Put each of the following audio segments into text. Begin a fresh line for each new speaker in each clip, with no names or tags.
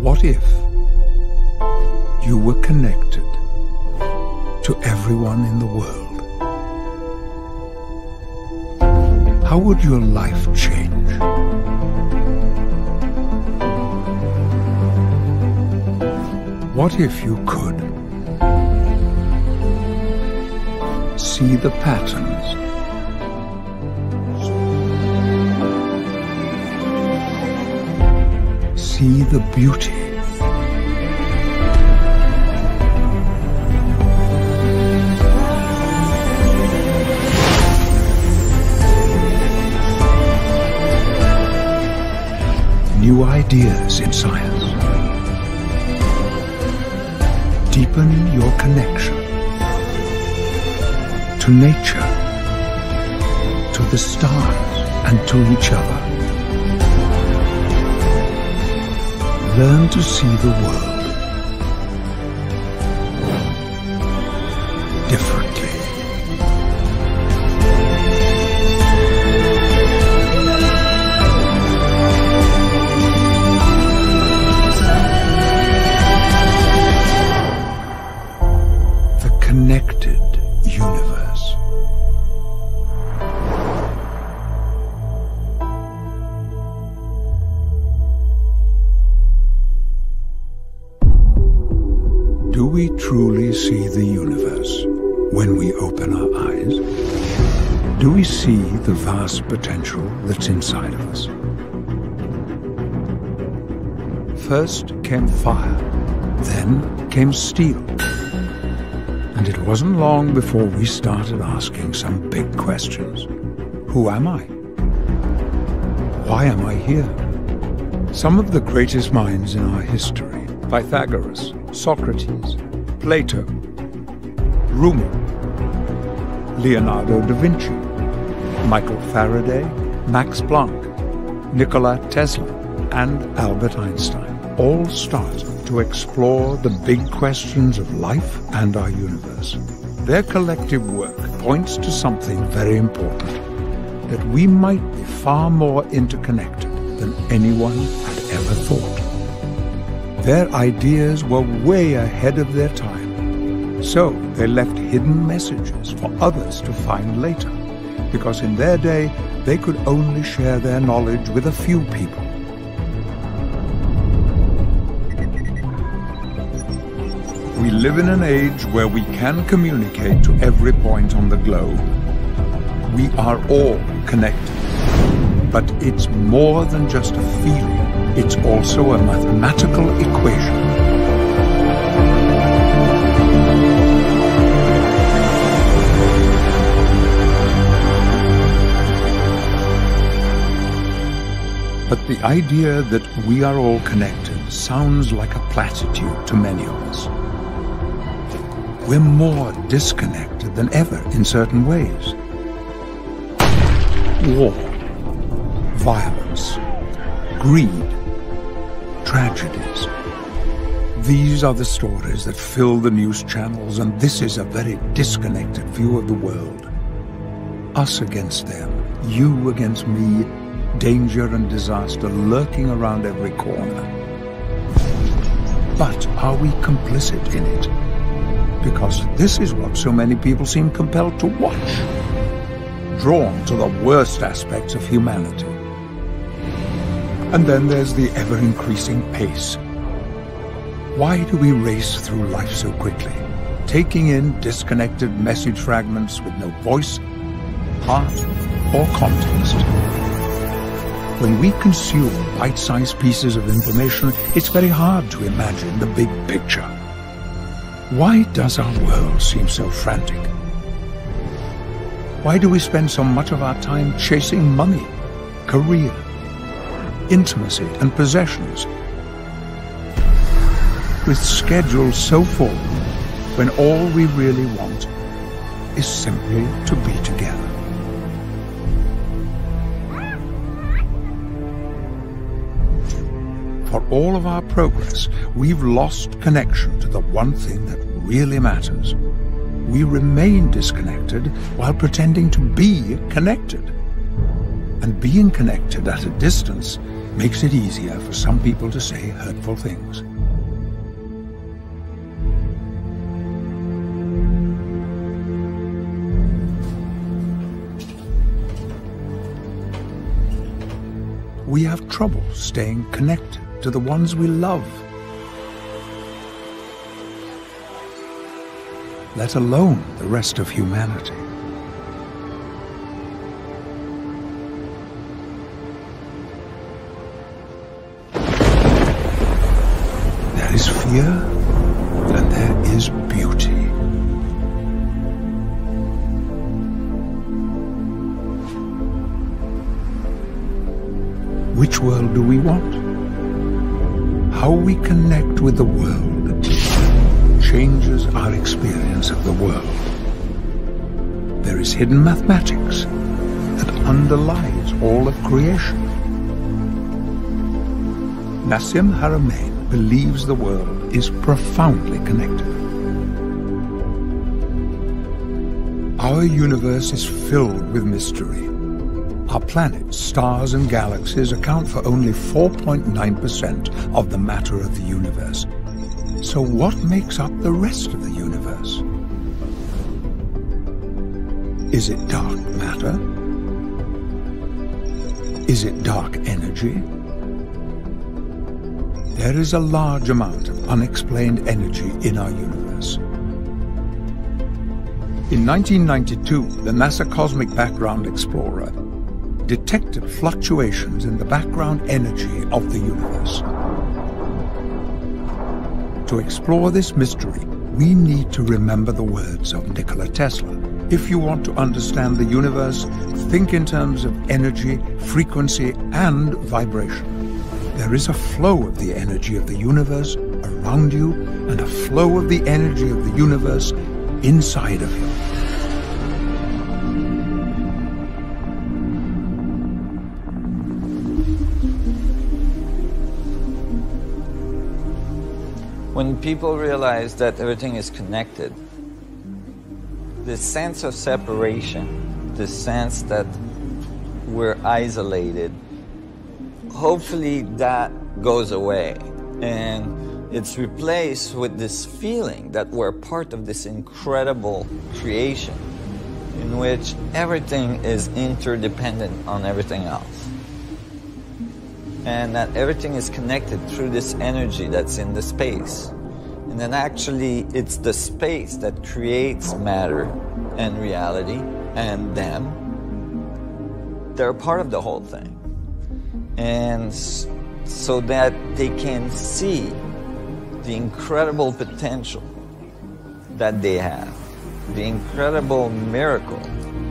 What if you were connected to everyone in the world? How would your life change? What if you could see the patterns, see the beauty, new ideas in science, deepen your connection to nature, to the stars, and to each other. Learn to see the world differently. The Connected Universe. Do we truly see the universe when we open our eyes? Do we see the vast potential that's inside of us? First came fire, then came steel. And it wasn't long before we started asking some big questions. Who am I? Why am I here? Some of the greatest minds in our history, Pythagoras, Socrates, Plato, Rumi, Leonardo da Vinci, Michael Faraday, Max Planck, Nikola Tesla, and Albert Einstein all started to explore the big questions of life and our universe. Their collective work points to something very important, that we might be far more interconnected than anyone had ever thought. Their ideas were way ahead of their time, so they left hidden messages for others to find later, because in their day they could only share their knowledge with a few people. We live in an age where we can communicate to every point on the globe. We are all connected. But it's more than just a feeling. It's also a mathematical equation. But the idea that we are all connected sounds like a platitude to many of us. We're more disconnected than ever in certain ways. War, violence, greed, tragedies. These are the stories that fill the news channels, and this is a very disconnected view of the world. Us against them, you against me, danger and disaster lurking around every corner. But are we complicit in it? Because this is what so many people seem compelled to watch, drawn to the worst aspects of humanity. And then there's the ever-increasing pace. Why do we race through life so quickly, taking in disconnected message fragments with no voice, heart, or context? When we consume bite-sized pieces of information, it's very hard to imagine the big picture. Why does our world seem so frantic? Why do we spend so much of our time chasing money, career, intimacy, and possessions, with schedules so full when all we really want is simply to be together? For all of our progress, we've lost connection to the one thing that really matters. We remain disconnected while pretending to be connected. And being connected at a distance makes it easier for some people to say hurtful things. We have trouble staying connected to the ones we love, let alone the rest of humanity. There is fear, and there is beauty. Which world do we want? How we connect with the world changes our experience of the world. There is hidden mathematics that underlies all of creation. Nassim Haramein believes the world is profoundly connected. Our universe is filled with mystery. Our planets, stars, and galaxies account for only 4.9% of the matter of the universe. So what makes up the rest of the universe? Is it dark matter? Is it dark energy? There is a large amount of unexplained energy in our universe. In 1992, the NASA Cosmic Background Explorer detected fluctuations in the background energy of the universe. To explore this mystery, we need to remember the words of Nikola Tesla. If you want to understand the universe, think in terms of energy, frequency, and vibration. There is a flow of the energy of the universe around you and a flow of the energy of the universe inside of you.
When people realize that everything is connected, this sense of separation, this sense that we're isolated, hopefully that goes away. And it's replaced with this feeling that we're part of this incredible creation in which everything is interdependent on everything else. And that everything is connected through this energy that's in the space. And then actually it's the space that creates matter and reality and them. They're part of the whole thing. And so that they can see the incredible potential that they have, the incredible miracle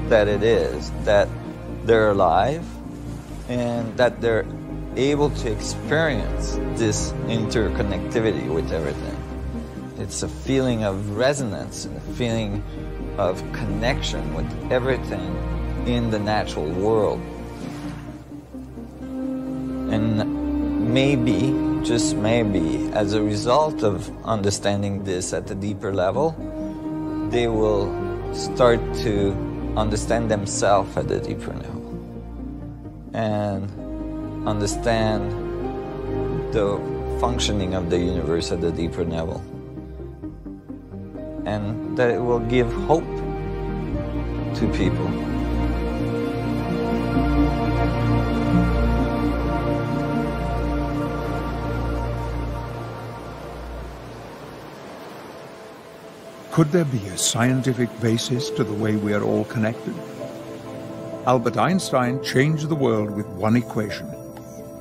that it is that they're alive and that they're able to experience this interconnectivity with everything. It's a feeling of resonance and a feeling of connection with everything in the natural world. And maybe, just maybe, as a result of understanding this at a deeper level, they will start to understand themselves at a deeper level. And understand the functioning of the universe at a deeper level. And that it will give hope to people.
Could there be a scientific basis to the way we are all connected? Albert Einstein changed the world with one equation.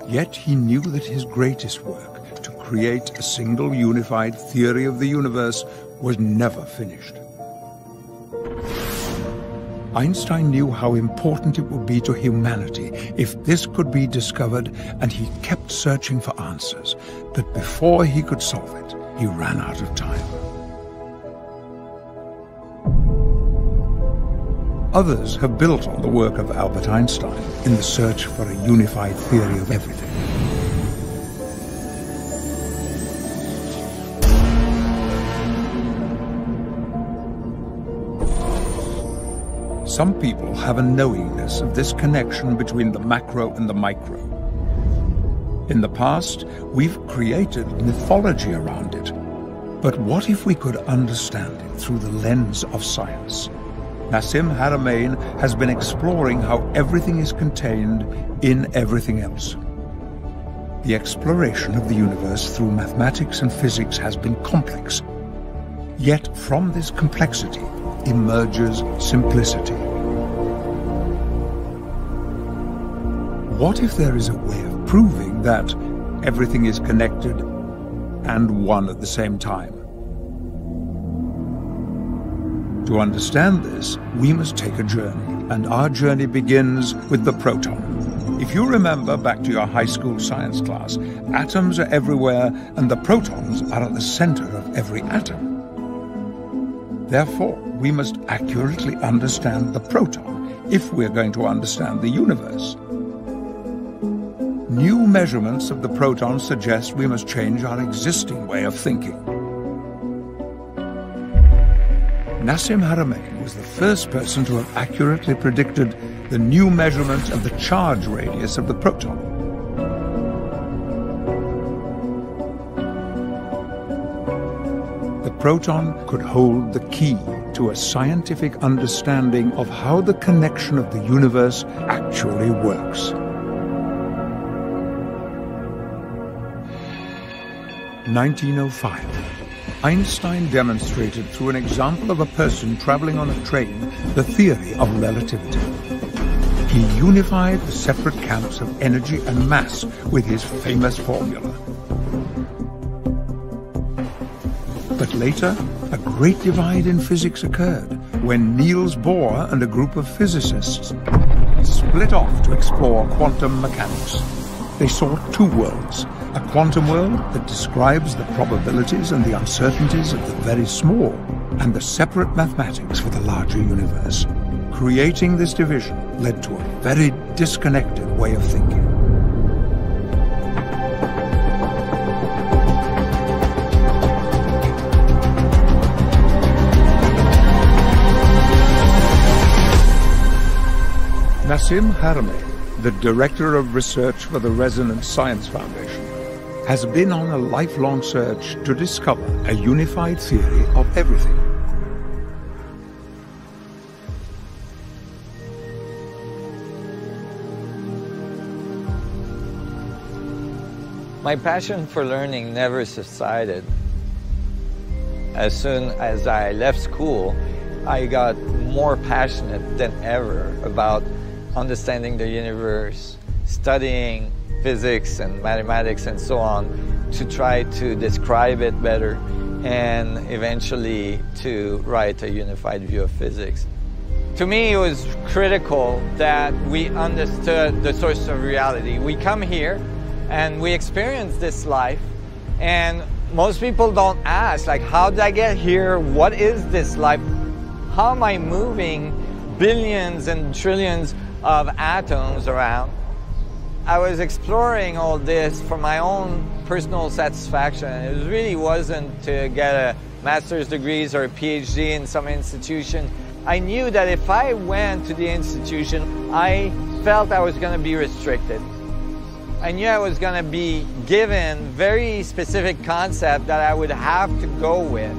Yet he knew that his greatest work, to create a single unified theory of the universe, was never finished. Einstein knew how important it would be to humanity if this could be discovered, and he kept searching for answers. But before he could solve it, he ran out of time. Others have built on the work of Albert Einstein in the search for a unified theory of everything. Some people have a knowingness of this connection between the macro and the micro. In the past, we've created mythology around it. But what if we could understand it through the lens of science? Nassim Haramein has been exploring how everything is contained in everything else. The exploration of the universe through mathematics and physics has been complex. Yet from this complexity emerges simplicity. What if there is a way of proving that everything is connected and one at the same time? To understand this, we must take a journey, and our journey begins with the proton. If you remember back to your high school science class, atoms are everywhere and the protons are at the center of every atom. Therefore, we must accurately understand the proton if we're going to understand the universe. New measurements of the proton suggest we must change our existing way of thinking. Nassim Haramein was the first person to have accurately predicted the new measurement of the charge radius of the proton. The proton could hold the key to a scientific understanding of how the connection of the universe actually works. 1905. Einstein demonstrated through an example of a person traveling on a train the theory of relativity. He unified the separate camps of energy and mass with his famous formula. But later, a great divide in physics occurred when Niels Bohr and a group of physicists split off to explore quantum mechanics. They saw two worlds, a quantum world that describes the probabilities and the uncertainties of the very small, and the separate mathematics for the larger universe. Creating this division led to a very disconnected way of thinking. Nassim Haramein, the Director of Research for the Resonance Science Foundation, has been on a lifelong search to discover a unified theory of everything.
My passion for learning never subsided. As soon as I left school, I got more passionate than ever about understanding the universe, studying physics and mathematics and so on, to try to describe it better and eventually to write a unified view of physics. To me, it was critical that we understood the source of reality. We come here and we experience this life, and most people don't ask, like, how did I get here? What is this life? How am I moving billions and trillions of atoms around? I was exploring all this for my own personal satisfaction. It really wasn't to get a master's degrees or a PhD in some institution. I knew that if I went to the institution, I felt I was going to be restricted. I knew I was going to be given very specific concept that I would have to go with.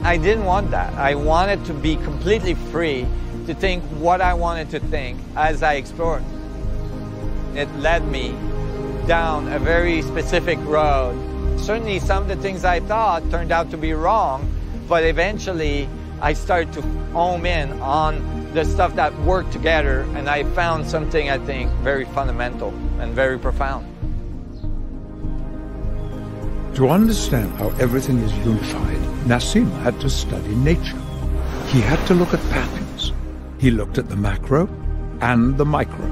I didn't want that. I wanted to be completely free to think what I wanted to think as I explored. It led me down a very specific road. Certainly some of the things I thought turned out to be wrong, but eventually I started to home in on the stuff that worked together, and I found something, I think, very fundamental and very profound.
To understand how everything is unified, Nassim had to study nature. He had to look at patterns. He looked at the macro and the micro.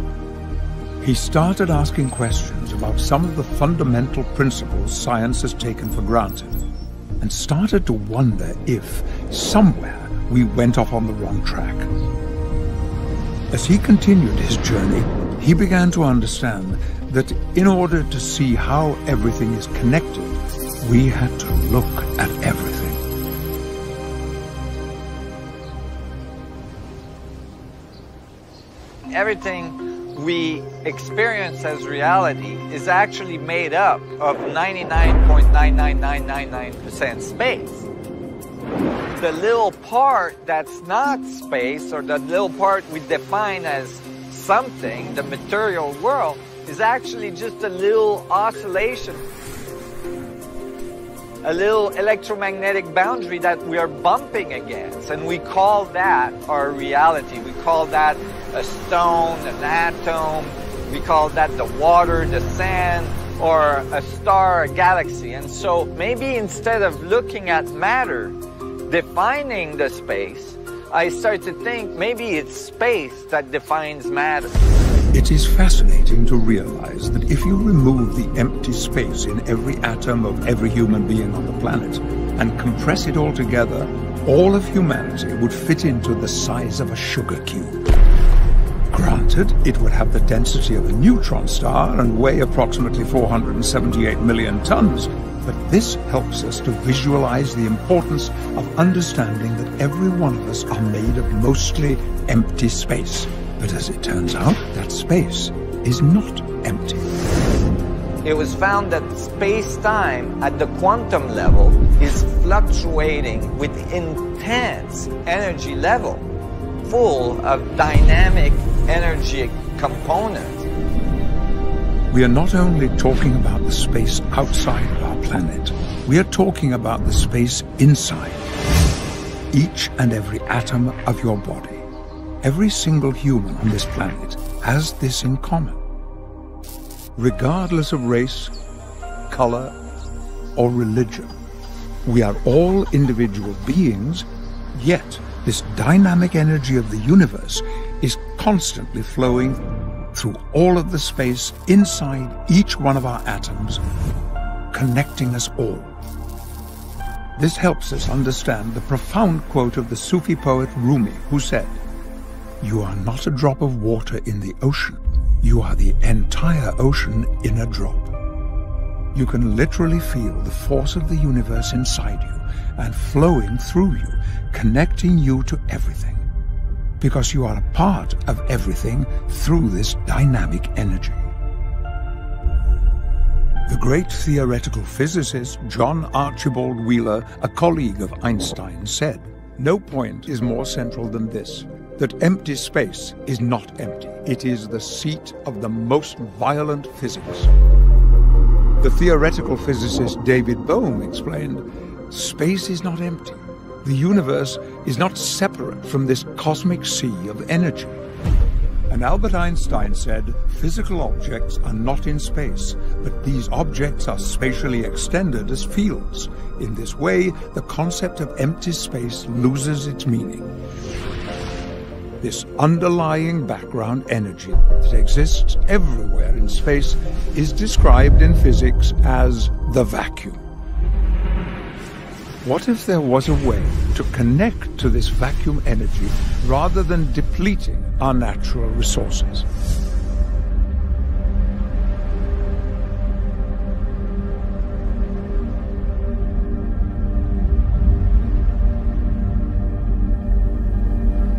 He started asking questions about some of the fundamental principles science has taken for granted, and started to wonder if, somewhere, we went off on the wrong track. As he continued his journey, he began to understand that in order to see how everything is connected, we had to look at everything.
Everything we experience as reality is actually made up of 99.99999% space. The little part that's not space, or the little part we define as something, the material world, is actually just a little oscillation, a little electromagnetic boundary that we are bumping against, and we call that our reality. We call that a stone, an atom, we call that the water, the sand, or a star, a galaxy. And so maybe instead of looking at matter, defining the space, I start to think maybe it's space that defines matter.
It is fascinating to realize that if you remove the empty space in every atom of every human being on the planet and compress it all together, all of humanity would fit into the size of a sugar cube. Granted, it would have the density of a neutron star and weigh approximately 478 million tons, but this helps us to visualize the importance of understanding that every one of us are made of mostly empty space. But as it turns out, that space is not empty.
It was found that space-time at the quantum level is fluctuating with intense energy level, full of dynamic energy components.
We are not only talking about the space outside of our planet, we are talking about the space inside each and every atom of your body. Every single human on this planet has this in common. Regardless of race, color, or religion, we are all individual beings, yet this dynamic energy of the universe is constantly flowing through all of the space inside each one of our atoms, connecting us all. This helps us understand the profound quote of the Sufi poet Rumi, who said, "You are not a drop of water in the ocean. You are the entire ocean in a drop." You can literally feel the force of the universe inside you and flowing through you, connecting you to everything, because you are a part of everything through this dynamic energy. The great theoretical physicist John Archibald Wheeler, a colleague of Einstein, said, "No point is more central than this, that empty space is not empty. It is the seat of the most violent physics." The theoretical physicist David Bohm explained, "Space is not empty. The universe is not separate from this cosmic sea of energy." And Albert Einstein said, "Physical objects are not in space, but these objects are spatially extended as fields. In this way, the concept of empty space loses its meaning." This underlying background energy that exists everywhere in space is described in physics as the vacuum. What if there was a way to connect to this vacuum energy rather than depleting our natural resources?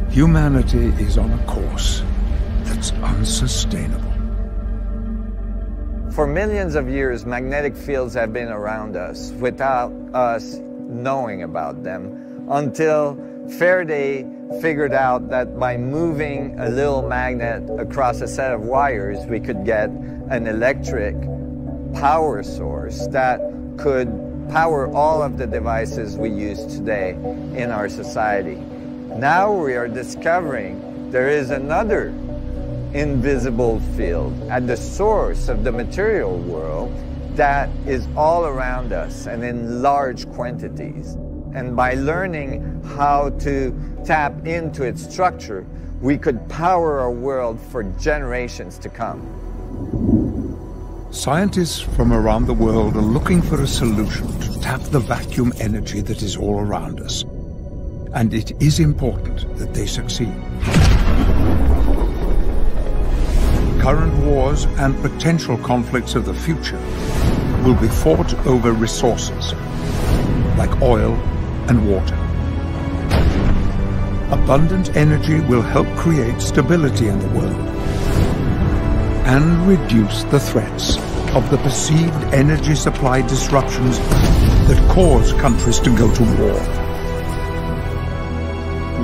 Humanity is on a course that's unsustainable.
For millions of years, magnetic fields have been around us without us knowing about them, until Faraday figured out that by moving a little magnet across a set of wires, we could get an electric power source that could power all of the devices we use today in our society. Now we are discovering there is another invisible field at the source of the material world that is all around us and in large quantities. And by learning how to tap into its structure, we could power our world for generations to come.
Scientists from around the world are looking for a solution to tap the vacuum energy that is all around us. And it is important that they succeed. Current wars and potential conflicts of the future will be fought over resources like oil and water. Abundant energy will help create stability in the world. and reduce the threats of the perceived energy supply disruptions that cause countries to go to war.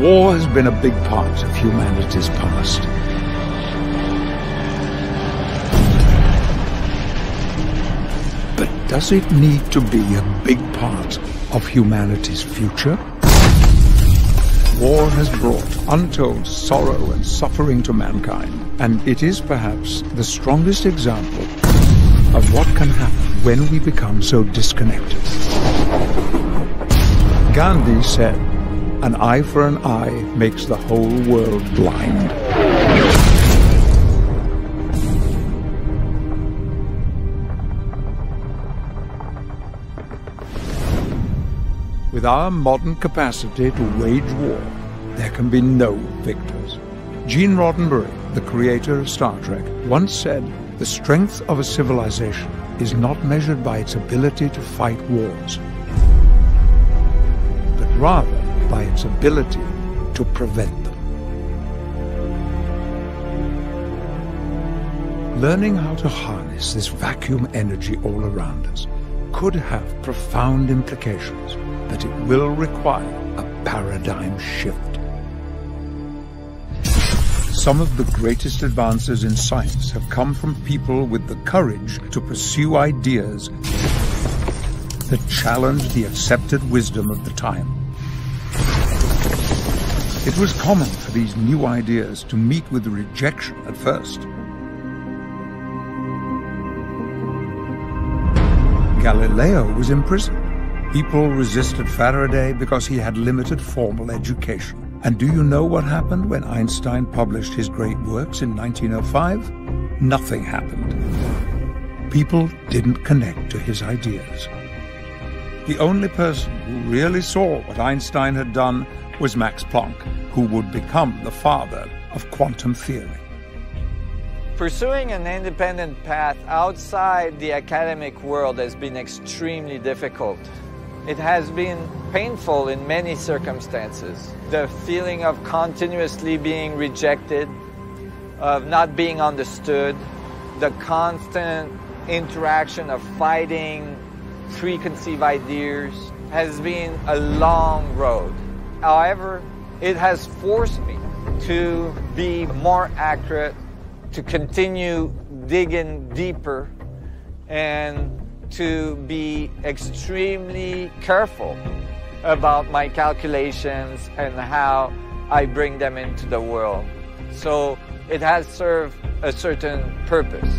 War has been a big part of humanity's past. But does it need to be a big part of humanity's future? War has brought untold sorrow and suffering to mankind, and it is perhaps the strongest example of what can happen when we become so disconnected. Gandhi said, "An eye for an eye makes the whole world blind." With our modern capacity to wage war, there can be no victors. Gene Roddenberry, the creator of Star Trek, once said, "The strength of a civilization is not measured by its ability to fight wars, but rather by its ability to prevent them." Learning how to harness this vacuum energy all around us could have profound implications, but it will require a paradigm shift. Some of the greatest advances in science have come from people with the courage to pursue ideas that challenge the accepted wisdom of the time. It was common for these new ideas to meet with rejection at first. Galileo was imprisoned. People resisted Faraday because he had limited formal education. And do you know what happened when Einstein published his great works in 1905? Nothing happened. People didn't connect to his ideas. The only person who really saw what Einstein had done was Max Planck, who would become the father of quantum theory.
Pursuing an independent path outside the academic world has been extremely difficult. It has been painful in many circumstances. The feeling of continuously being rejected, of not being understood, the constant interaction of fighting preconceived ideas has been a long road. However, it has forced me to be more accurate, to continue digging deeper, and to be extremely careful about my calculations and how I bring them into the world. So it has served a certain purpose.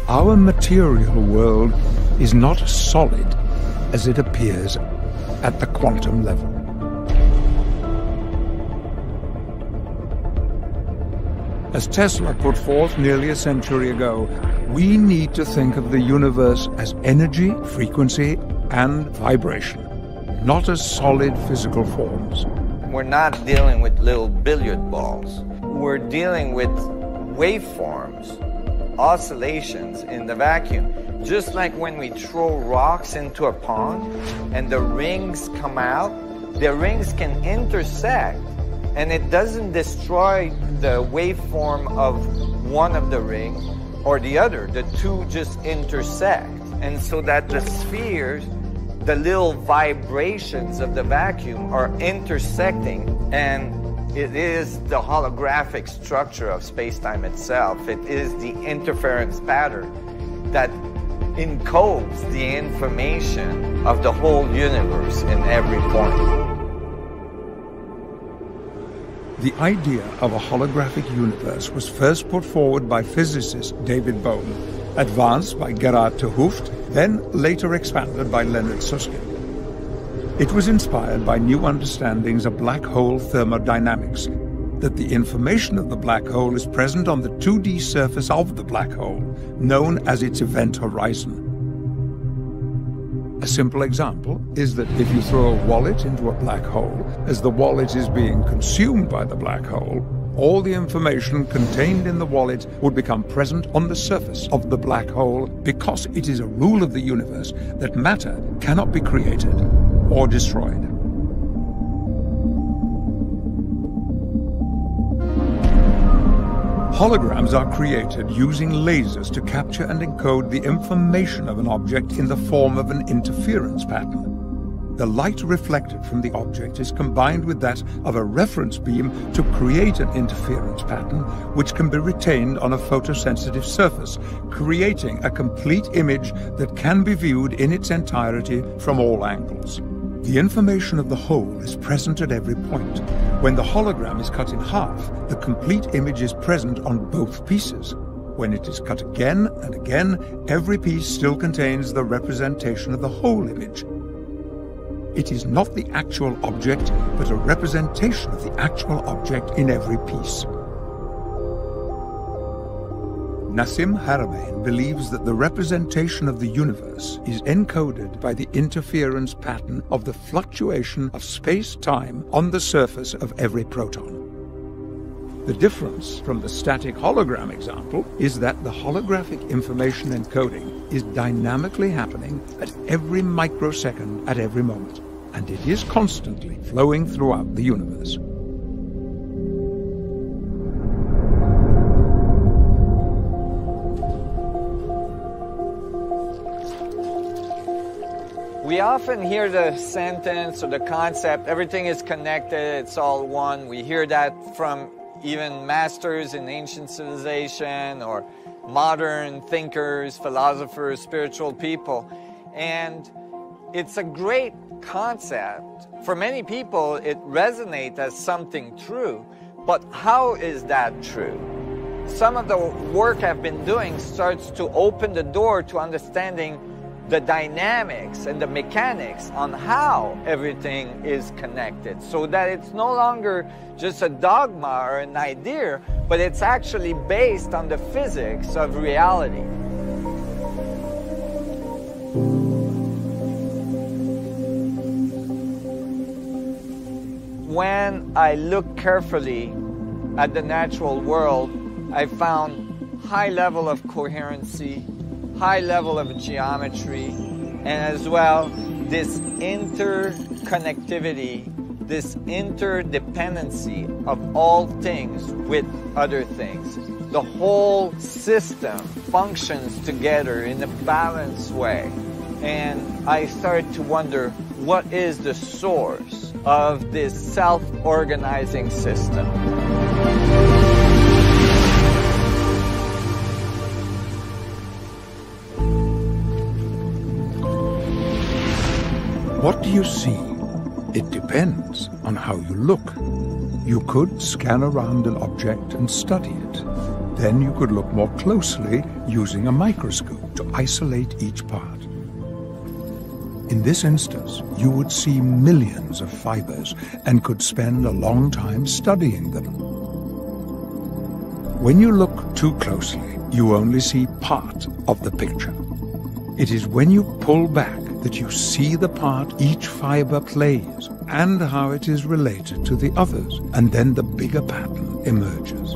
Our material world is not as solid as it appears at the quantum level. As Tesla put forth nearly a century ago, we need to think of the universe as energy, frequency, and vibration, not as solid physical forms.
We're not dealing with little billiard balls. We're dealing with waveforms, oscillations in the vacuum. Just like when we throw rocks into a pond and the rings come out, the rings can intersect and it doesn't destroy the waveform of one of the rings or the other. The two just intersect. And so that the spheres, the little vibrations of the vacuum are intersecting, and it is the holographic structure of space-time itself. It is the interference pattern that encodes the information of the whole universe in every point.
The idea of a holographic universe was first put forward by physicist David Bohm, advanced by Gerard 't Hooft, then later expanded by Leonard Susskind. It was inspired by new understandings of black hole thermodynamics, that the information of the black hole is present on the 2D surface of the black hole, known as its event horizon. A simple example is that if you throw a wallet into a black hole, as the wallet is being consumed by the black hole, all the information contained in the wallet would become present on the surface of the black hole, because it is a rule of the universe that matter cannot be created or destroyed. Holograms are created using lasers to capture and encode the information of an object in the form of an interference pattern. The light reflected from the object is combined with that of a reference beam to create an interference pattern which can be retained on a photosensitive surface, creating a complete image that can be viewed in its entirety from all angles. The information of the whole is present at every point. When the hologram is cut in half, the complete image is present on both pieces. When it is cut again and again, every piece still contains the representation of the whole image. It is not the actual object, but a representation of the actual object in every piece. Nassim Haramein believes that the representation of the universe is encoded by the interference pattern of the fluctuation of space-time on the surface of every proton. The difference from the static hologram example is that the holographic information encoding is dynamically happening at every microsecond at every moment, and it is constantly flowing throughout the universe.
We often hear the sentence or the concept, everything is connected, it's all one. We hear that from even masters in ancient civilization or modern thinkers, philosophers, spiritual people. And it's a great concept. For many people, it resonates as something true. But how is that true? Some of the work I've been doing starts to open the door to understanding the dynamics and the mechanics on how everything is connected, so that it's no longer just a dogma or an idea, but it's actually based on the physics of reality. When I look carefully at the natural world, I found high level of coherency, high level of geometry, and as well this interconnectivity, this interdependency of all things with other things. The whole system functions together in a balanced way. And I started to wonder, what is the source of this self-organizing system?
What do you see? It depends on how you look. You could scan around an object and study it. Then you could look more closely using a microscope to isolate each part. In this instance, you would see millions of fibers and could spend a long time studying them. When you look too closely, you only see part of the picture. It is when you pull back that you see the part each fiber plays and how it is related to the others, and then the bigger pattern emerges.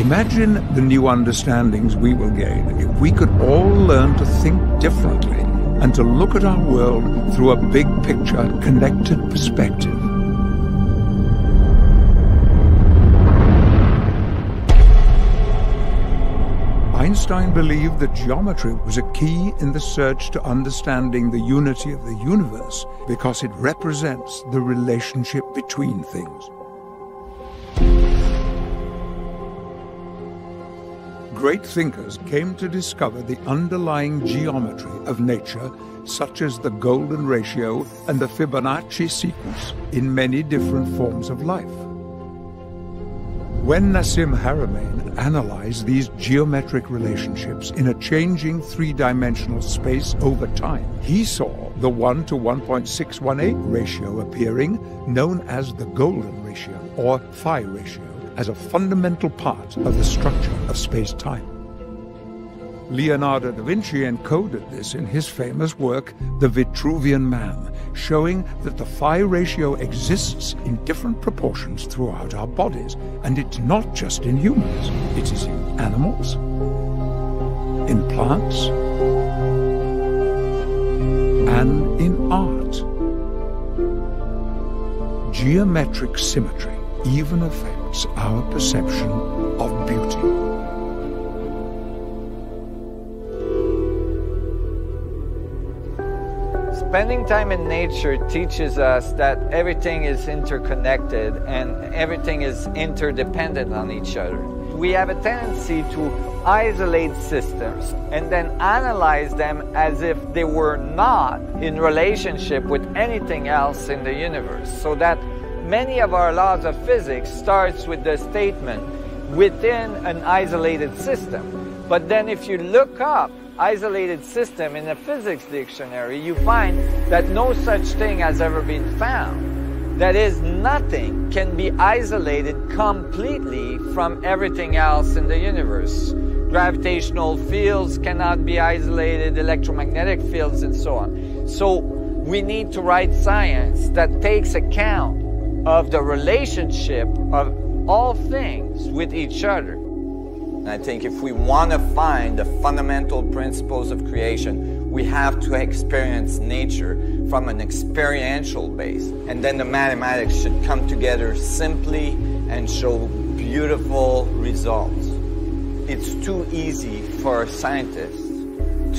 Imagine the new understandings we will gain if we could all learn to think differently and to look at our world through a big picture, connected perspective. Einstein believed that geometry was a key in the search to understanding the unity of the universe because it represents the relationship between things. Great thinkers came to discover the underlying geometry of nature, such as the golden ratio and the Fibonacci sequence, in many different forms of life. When Nassim Haramein analyzed these geometric relationships in a changing three-dimensional space over time, he saw the 1 to 1.618 ratio appearing, known as the golden ratio, or phi ratio, as a fundamental part of the structure of space-time. Leonardo da Vinci encoded this in his famous work, The Vitruvian Man, showing that the phi ratio exists in different proportions throughout our bodies, and it's not just in humans. It is in animals, in plants, and in art. Geometric symmetry even affects our perception of beauty.
Spending time in nature teaches us that everything is interconnected and everything is interdependent on each other. We have a tendency to isolate systems and then analyze them as if they were not in relationship with anything else in the universe. So that many of our laws of physics starts with the statement within an isolated system. But then if you look up isolated system in a physics dictionary, you find that no such thing has ever been found. That is, nothing can be isolated completely from everything else in the universe. Gravitational fields cannot be isolated, electromagnetic fields, and so on. So we need to write science that takes account of the relationship of all things with each other. And I think if we want to find the fundamental principles of creation, we have to experience nature from an experiential base. And then the mathematics should come together simply and show beautiful results. It's too easy for scientists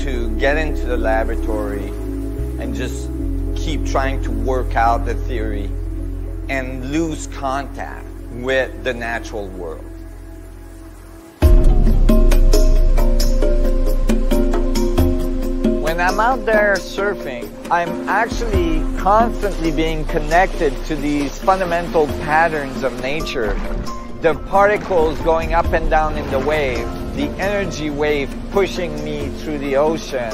to get into the laboratory and just keep trying to work out the theory and lose contact with the natural world. When I'm out there surfing, I'm actually constantly being connected to these fundamental patterns of nature. The particles going up and down in the wave, the energy wave pushing me through the ocean,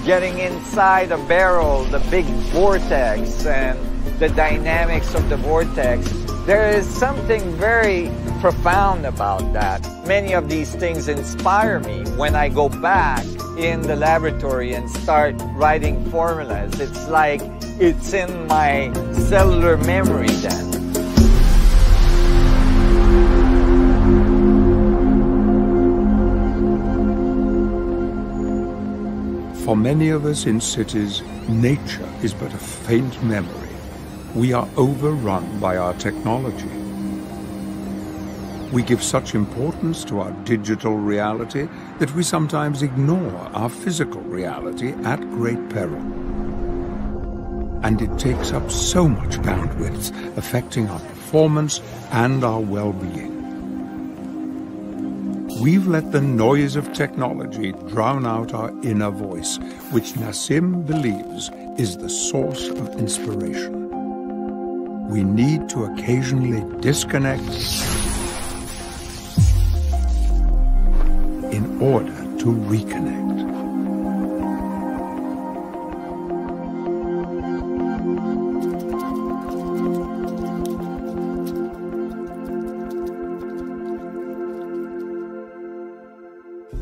getting inside a barrel, the big vortex, and the dynamics of the vortex. There is something very profound about that. Many of these things inspire me when I go back in the laboratory and start writing formulas. It's like it's in my cellular memory then.
For many of us in cities, nature is but a faint memory. We are overrun by our technology. We give such importance to our digital reality that we sometimes ignore our physical reality at great peril. And it takes up so much bandwidth, affecting our performance and our well-being. We've let the noise of technology drown out our inner voice, which Nassim believes is the source of inspiration. We need to occasionally disconnect in order to reconnect.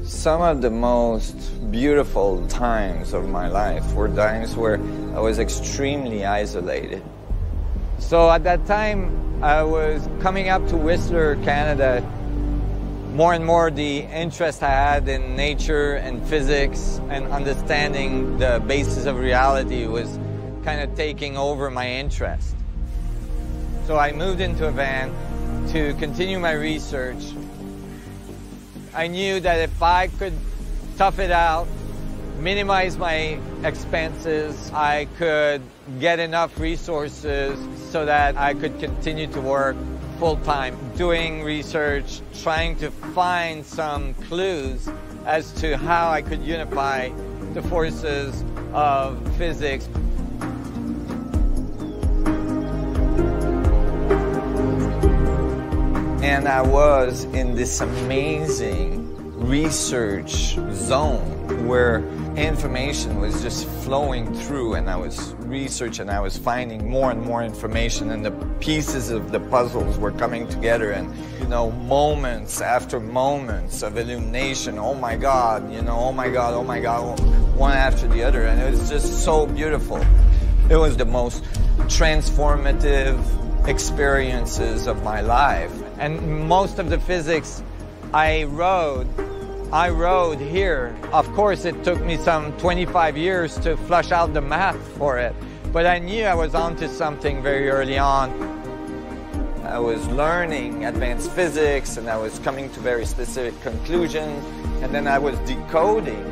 Some of the most beautiful times of my life were times where I was extremely isolated. So at that time, I was coming up to Whistler, Canada. More and more the interest I had in nature and physics and understanding the basis of reality was kind of taking over my interest. So I moved into a van to continue my research. I knew that if I could tough it out, minimize my expenses, I could get enough resources so that I could continue to work full-time, doing research, trying to find some clues as to how I could unify the forces of physics. And I was in this amazing research zone where information was just flowing through, and I was researching, I was finding more and more information, and the pieces of the puzzles were coming together, and moments after moments of illumination. Oh my God, oh my God, oh my God, one after the other, and it was just so beautiful. It was the most transformative experiences of my life. And most of the physics I wrote here. Of course, it took me some 25 years to flush out the math for it, but I knew I was onto something very early on. I was learning advanced physics, and I was coming to very specific conclusions, and then I was decoding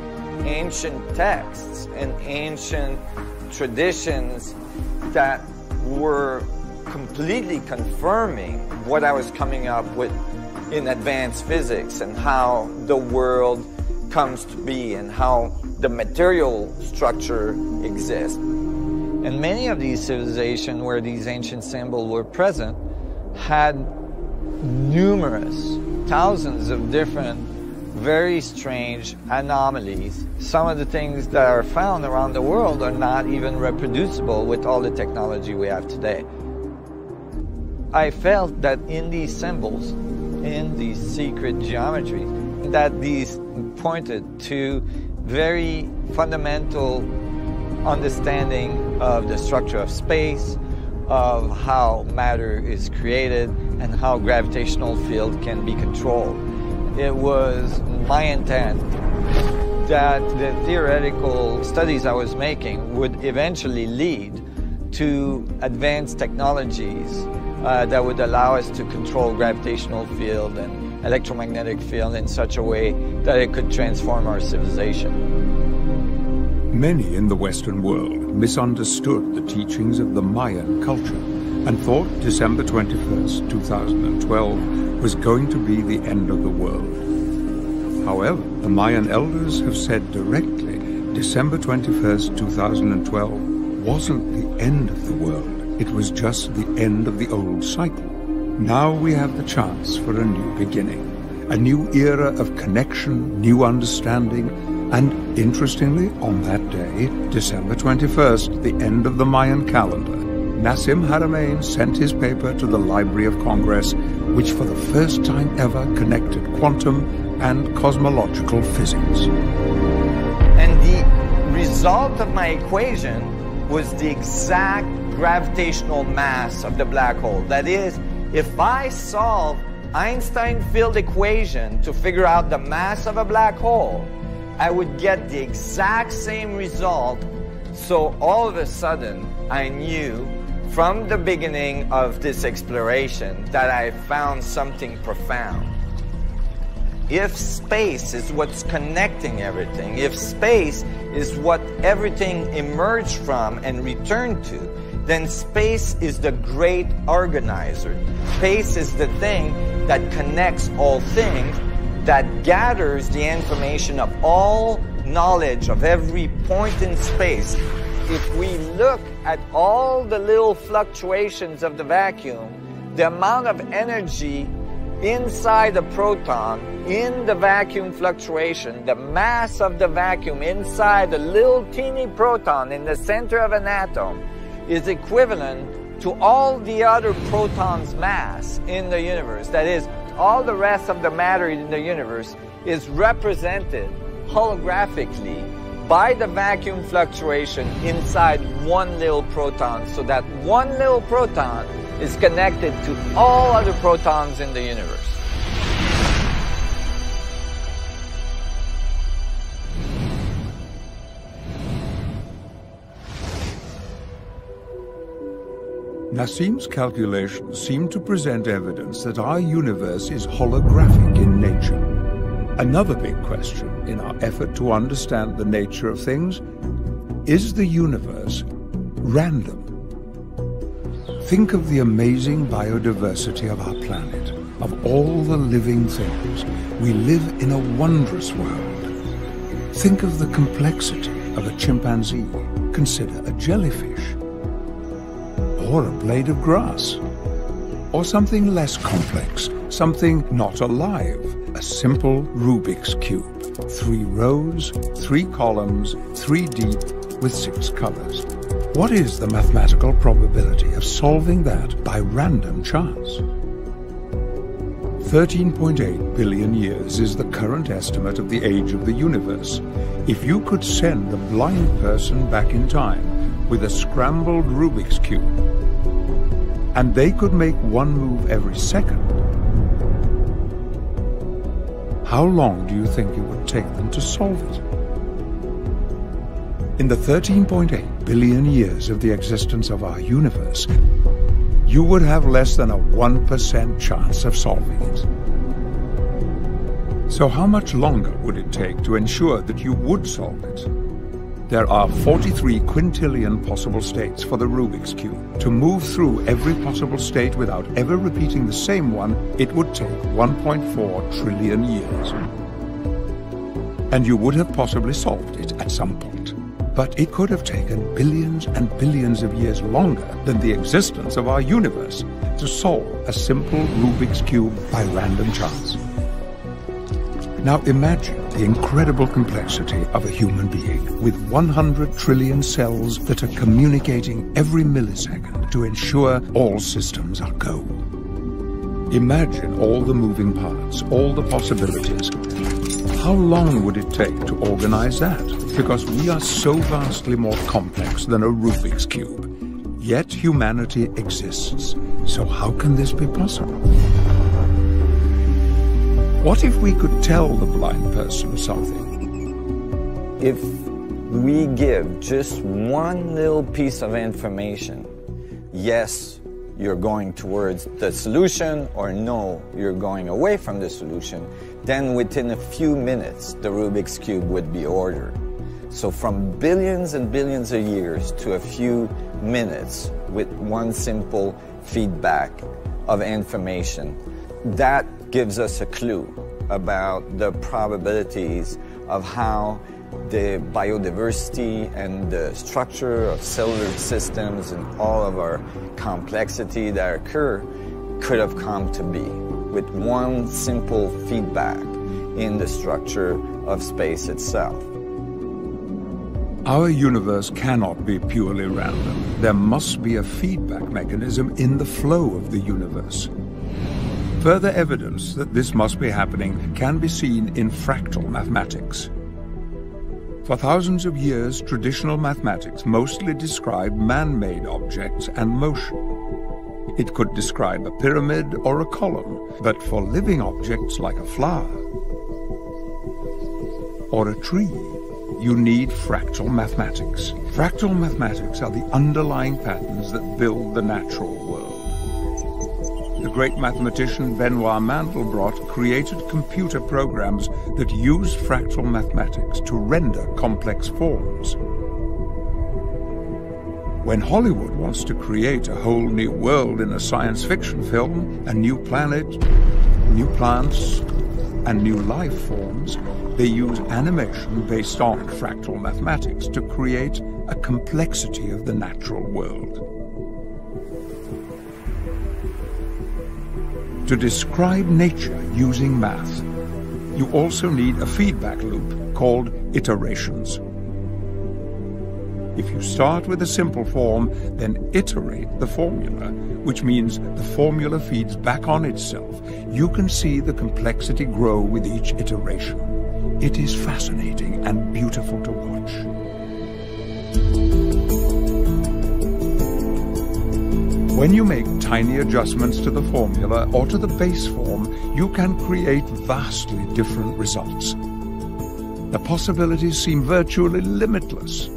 ancient texts and ancient traditions that were completely confirming what I was coming up with in advanced physics and how the world comes to be and how the material structure exists. And many of these civilizations where these ancient symbols were present had numerous, thousands of different, very strange anomalies. Some of the things that are found around the world are not even reproducible with all the technology we have today. I felt that in these symbols, in these secret geometries, that these pointed to very fundamental understanding of the structure of space, of how matter is created, and how gravitational field can be controlled. It was my intent that the theoretical studies I was making would eventually lead to advanced technologies that would allow us to control gravitational field and electromagnetic field in such a way that it could transform our civilization.
Many in the Western world misunderstood the teachings of the Mayan culture and thought December 21st, 2012 was going to be the end of the world. However, the Mayan elders have said directly December 21st, 2012 wasn't the end of the world. It was just the end of the old cycle. Now we have the chance for a new beginning, a new era of connection, new understanding, and interestingly, on that day, December 21st, the end of the Mayan calendar, Nassim Haramein sent his paper to the Library of Congress, which for the first time ever connected quantum and cosmological physics.
And the result of my equation was the exact gravitational mass of the black hole. That is, if I solve Einstein field equation to figure out the mass of a black hole, I would get the exact same result. So all of a sudden, I knew from the beginning of this exploration that I found something profound. If space is what's connecting everything, if space is what everything emerged from and returned to, then space is the great organizer. Space is the thing that connects all things, that gathers the information of all knowledge of every point in space. If we look at all the little fluctuations of the vacuum, the amount of energy inside a proton, in the vacuum fluctuation, the mass of the vacuum inside a little teeny proton in the center of an atom is equivalent to all the other protons' mass in the universe. That is, all the rest of the matter in the universe is represented holographically by the vacuum fluctuation inside one little proton, so that one little proton is connected to all other protons in the universe.
Nassim's calculations seem to present evidence that our universe is holographic in nature. Another big question in our effort to understand the nature of things: is the universe random? Think of the amazing biodiversity of our planet, of all the living things. We live in a wondrous world. Think of the complexity of a chimpanzee. Consider a jellyfish, or a blade of grass, or something less complex, something not alive, a simple Rubik's Cube. 3 rows, 3 columns, 3 deep, with 6 colors. What is the mathematical probability of solving that by random chance? 13.8 billion years is the current estimate of the age of the universe. If you could send a blind person back in time with a scrambled Rubik's Cube, and they could make one move every second, how long do you think it would take them to solve it? In the 13.8 billion years of the existence of our universe, you would have less than a 1% chance of solving it. So how much longer would it take to ensure that you would solve it? There are 43 quintillion possible states for the Rubik's Cube. To move through every possible state without ever repeating the same one, it would take 1.4 trillion years. And you would have possibly solved it at some point. But it could have taken billions and billions of years longer than the existence of our universe to solve a simple Rubik's Cube by random chance. Now imagine the incredible complexity of a human being with 100 trillion cells that are communicating every millisecond to ensure all systems are go. Imagine all the moving parts, all the possibilities. How long would it take to organize that? Because we are so vastly more complex than a Rubik's Cube. Yet humanity exists. So how can this be possible? What if we could tell the blind person something?
If we give just one little piece of information, yes, you're going towards the solution, or no, you're going away from the solution, then within a few minutes, the Rubik's Cube would be ordered. So from billions and billions of years to a few minutes with one simple feedback of information, that gives us a clue about the probabilities of how the biodiversity and the structure of cellular systems and all of our complexity that occur could have come to be with one simple feedback in the structure of space itself.
Our universe cannot be purely random. There must be a feedback mechanism in the flow of the universe. Further evidence that this must be happening can be seen in fractal mathematics. For thousands of years, traditional mathematics mostly described man-made objects and motion. It could describe a pyramid or a column, but for living objects like a flower or a tree, you need fractal mathematics. Fractal mathematics are the underlying patterns that build the natural world. The great mathematician Benoit Mandelbrot created computer programs that use fractal mathematics to render complex forms. When Hollywood wants to create a whole new world in a science fiction film, a new planet, new plants, and new life forms, they use animation based on fractal mathematics to create a complexity of the natural world. To describe nature using math, you also need a feedback loop called iterations. If you start with a simple form, then iterate the formula, which means the formula feeds back on itself. You can see the complexity grow with each iteration. It is fascinating and beautiful to watch. When you make tiny adjustments to the formula or to the base form, you can create vastly different results. The possibilities seem virtually limitless.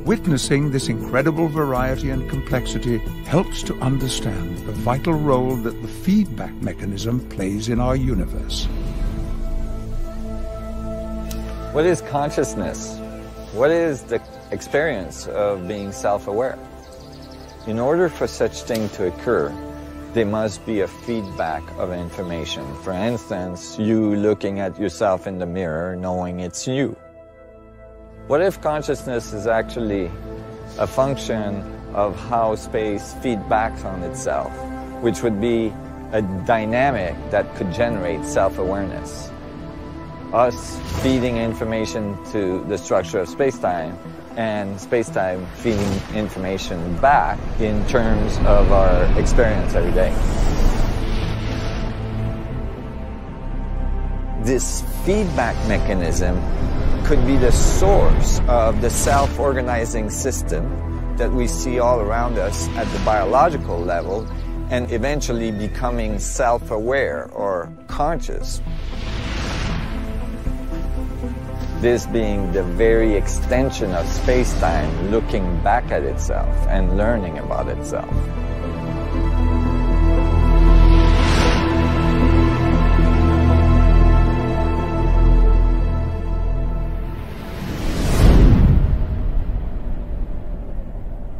Witnessing this incredible variety and complexity helps to understand the vital role that the feedback mechanism plays in our universe.
What is consciousness? What is the experience of being self-aware? In order for such thing to occur, there must be a feedback of information. For instance, you looking at yourself in the mirror, knowing it's you. What if consciousness is actually a function of how space feedbacks on itself, which would be a dynamic that could generate self-awareness? Us feeding information to the structure of space-time, and space-time feeding information back in terms of our experience every day. This feedback mechanism could be the source of the self-organizing system that we see all around us at the biological level, and eventually becoming self-aware or conscious. This being the very extension of space-time, looking back at itself and learning about itself.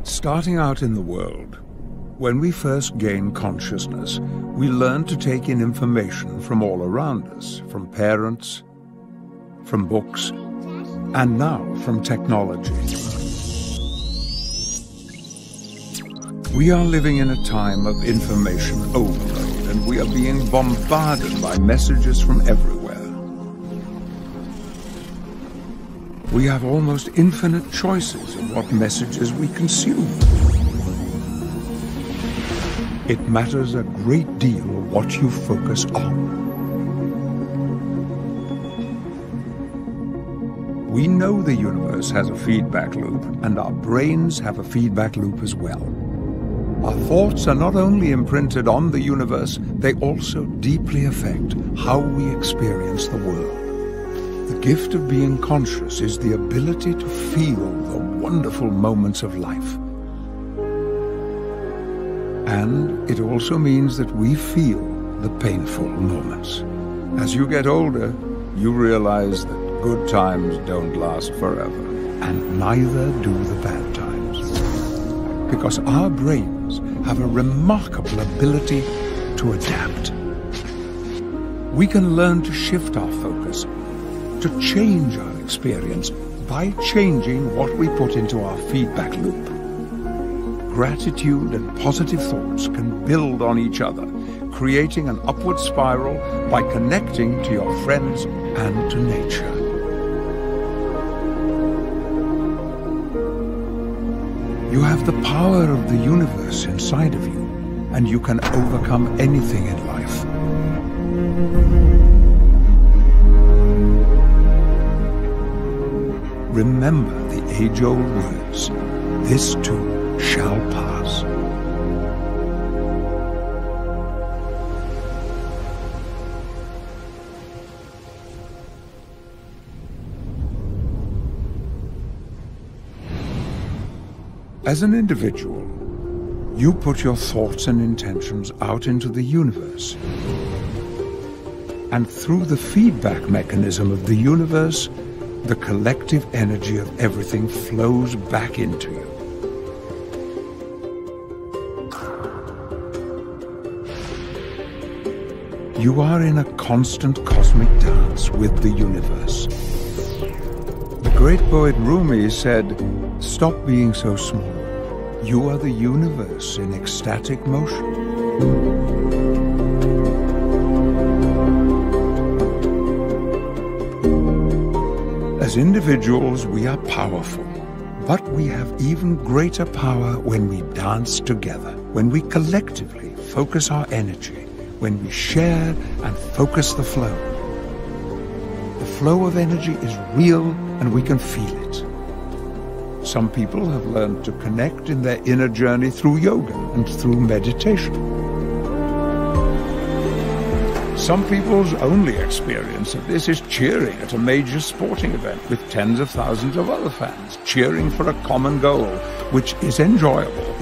Starting out in the world, when we first gain consciousness, we learn to take in information from all around us, from parents, from books, and now from technology. We are living in a time of information overload, and we are being bombarded by messages from everywhere. We have almost infinite choices of what messages we consume. It matters a great deal what you focus on. We know the universe has a feedback loop, and our brains have a feedback loop as well. Our thoughts are not only imprinted on the universe, they also deeply affect how we experience the world. The gift of being conscious is the ability to feel the wonderful moments of life. And it also means that we feel the painful moments. As you get older, you realize that good times don't last forever, and neither do the bad times. Because our brains have a remarkable ability to adapt. We can learn to shift our focus, to change our experience by changing what we put into our feedback loop. Gratitude and positive thoughts can build on each other, creating an upward spiral by connecting to your friends and to nature. You have the power of the universe inside of you, and you can overcome anything in life. Remember the age-old words, this too shall pass. As an individual, you put your thoughts and intentions out into the universe. And through the feedback mechanism of the universe, the collective energy of everything flows back into you. You are in a constant cosmic dance with the universe. The great poet Rumi said, "Stop being so small. You are the universe in ecstatic motion." As individuals, we are powerful, but we have even greater power when we dance together, when we collectively focus our energy, when we share and focus the flow. The flow of energy is real and we can feel it. Some people have learned to connect in their inner journey through yoga and through meditation. Some people's only experience of this is cheering at a major sporting event with tens of thousands of other fans, cheering for a common goal, which is enjoyable,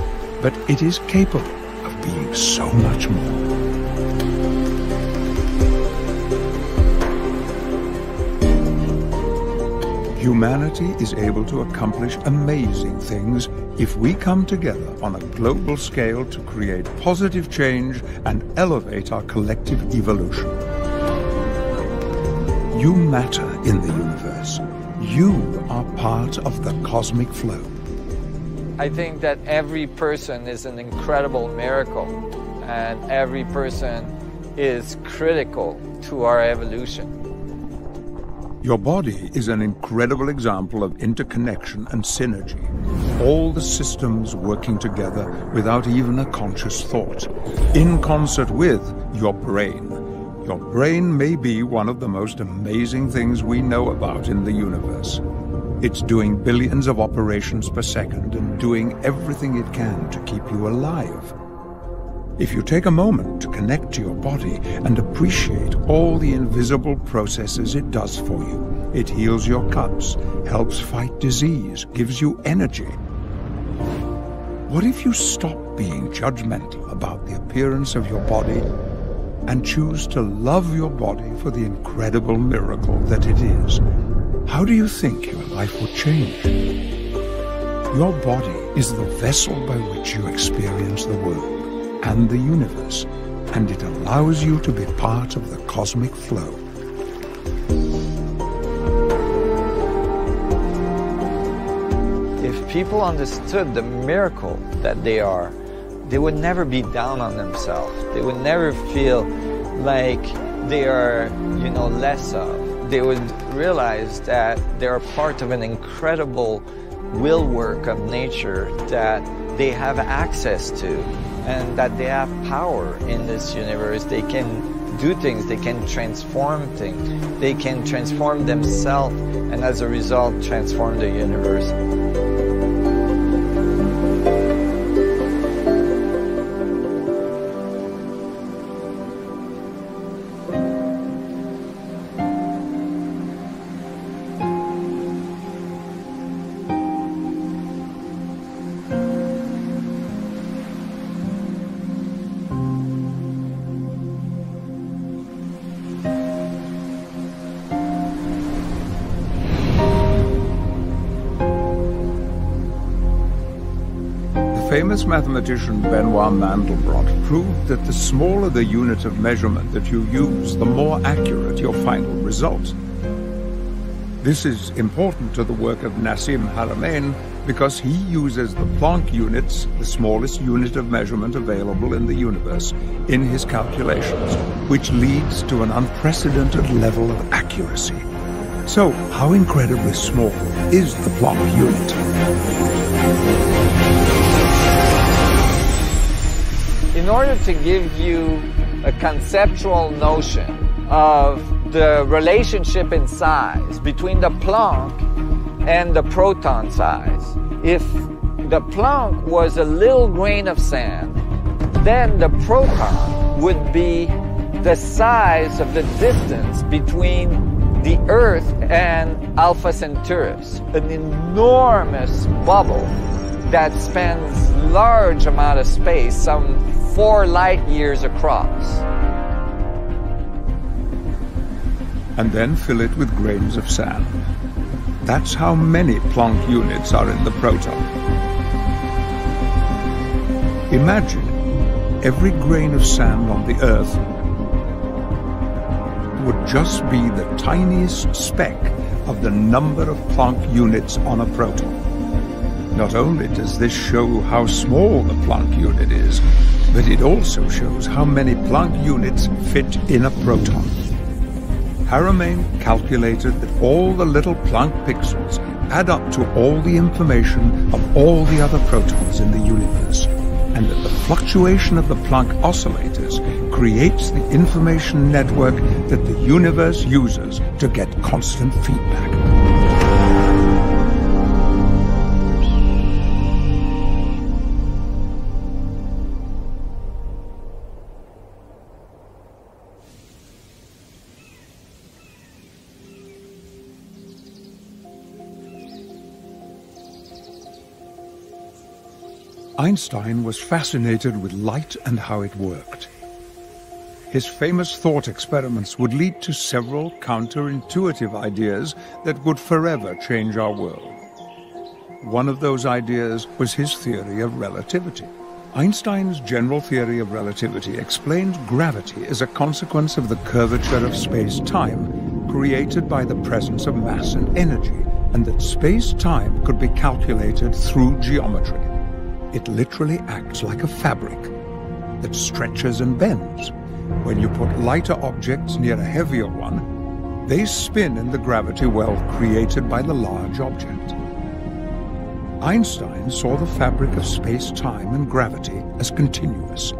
but it is capable of being so much more. Humanity is able to accomplish amazing things if we come together on a global scale to create positive change and elevate our collective evolution. You matter in the universe. You are part of the cosmic flow.
I think that every person is an incredible miracle, and every person is critical to our evolution.
Your body is an incredible example of interconnection and synergy. All the systems working together without even a conscious thought, in concert with your brain. Your brain may be one of the most amazing things we know about in the universe. It's doing billions of operations per second and doing everything it can to keep you alive. If you take a moment to connect to your body and appreciate all the invisible processes it does for you, It heals your cuts, helps fight disease, gives you energy. What if you stop being judgmental about the appearance of your body and choose to love your body for the incredible miracle that it is? How do you think your life will change? Your body is the vessel by which you experience the world and the universe, and it allows you to be part of the cosmic flow.
If people understood the miracle that they are, they would never be down on themselves. They would never feel like they are, less of. They would realize that they are part of an incredible will work of nature that they have access to, and that they have power in this universe. They can do things, they can transform things, they can transform themselves, and as a result transform the universe.
Famous mathematician Benoit Mandelbrot proved that the smaller the unit of measurement that you use, the more accurate your final result. This is important to the work of Nassim Haramein because he uses the Planck units, the smallest unit of measurement available in the universe, in his calculations, which leads to an unprecedented level of accuracy. So, how incredibly small is the Planck unit?
In order to give you a conceptual notion of the relationship in size between the Planck and the proton size, if the Planck was a little grain of sand, then the proton would be the size of the distance between the Earth and Alpha Centaurus, an enormous bubble that spans large amount of space, some 4 light years across.
And then fill it with grains of sand. That's how many Planck units are in the proton. Imagine every grain of sand on the Earth would just be the tiniest speck of the number of Planck units on a proton. Not only does this show how small the Planck unit is, but it also shows how many Planck units fit in a proton. Haramein calculated that all the little Planck pixels add up to all the information of all the other protons in the universe, and that the fluctuation of the Planck oscillators creates the information network that the universe uses to get constant feedback. Einstein was fascinated with light and how it worked. His famous thought experiments would lead to several counterintuitive ideas that would forever change our world. One of those ideas was his theory of relativity. Einstein's general theory of relativity explained gravity as a consequence of the curvature of space-time created by the presence of mass and energy, and that space-time could be calculated through geometry. It literally acts like a fabric that stretches and bends. When you put lighter objects near a heavier one, they spin in the gravity well created by the large object. Einstein saw the fabric of space-time and gravity as continuous.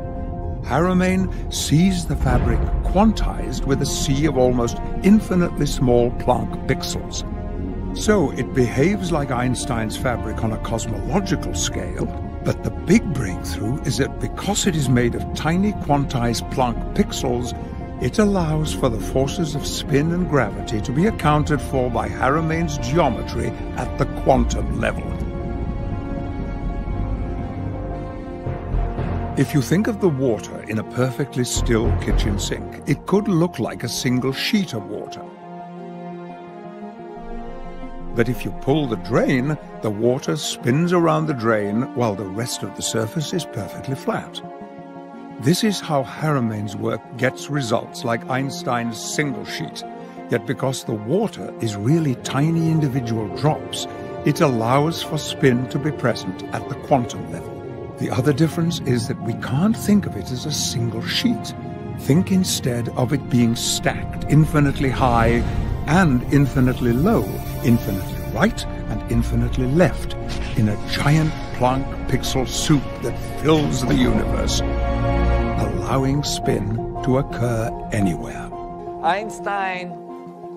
Haramein sees the fabric quantized with a sea of almost infinitely small Planck pixels. So it behaves like Einstein's fabric on a cosmological scale, but the big breakthrough is that because it is made of tiny quantized Planck pixels, It allows for the forces of spin and gravity to be accounted for by Haramein's geometry at the quantum level. If you think of the water in a perfectly still kitchen sink, it could look like a single sheet of water. But if you pull the drain, the water spins around the drain while the rest of the surface is perfectly flat. This is how Haramein's work gets results like Einstein's single sheet. Yet because the water is really tiny individual drops, it allows for spin to be present at the quantum level. The other difference is that we can't think of it as a single sheet. Think instead of it being stacked infinitely high and infinitely low, infinitely right and infinitely left, in a giant Planck pixel soup that fills the universe, allowing spin to occur anywhere.
Einstein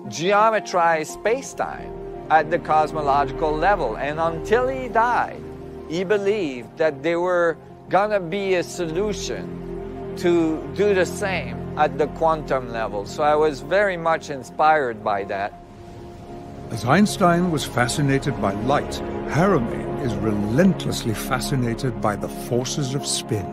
geometrized space-time at the cosmological level, and until he died, he believed that there were gonna be a solution to do the same at the quantum level. So I was very much inspired by that.
As Einstein was fascinated by light, Haramein is relentlessly fascinated by the forces of spin.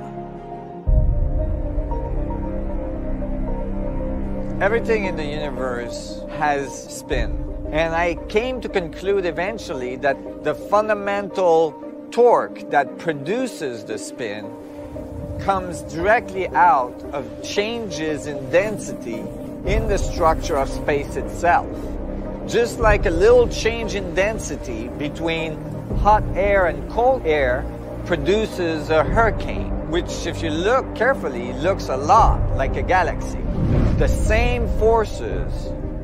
Everything in the universe has spin. And I came to conclude eventually that the fundamental torque that produces the spin comes directly out of changes in density in the structure of space itself. Just like a little change in density between hot air and cold air produces a hurricane, which if you look carefully, looks a lot like a galaxy. The same forces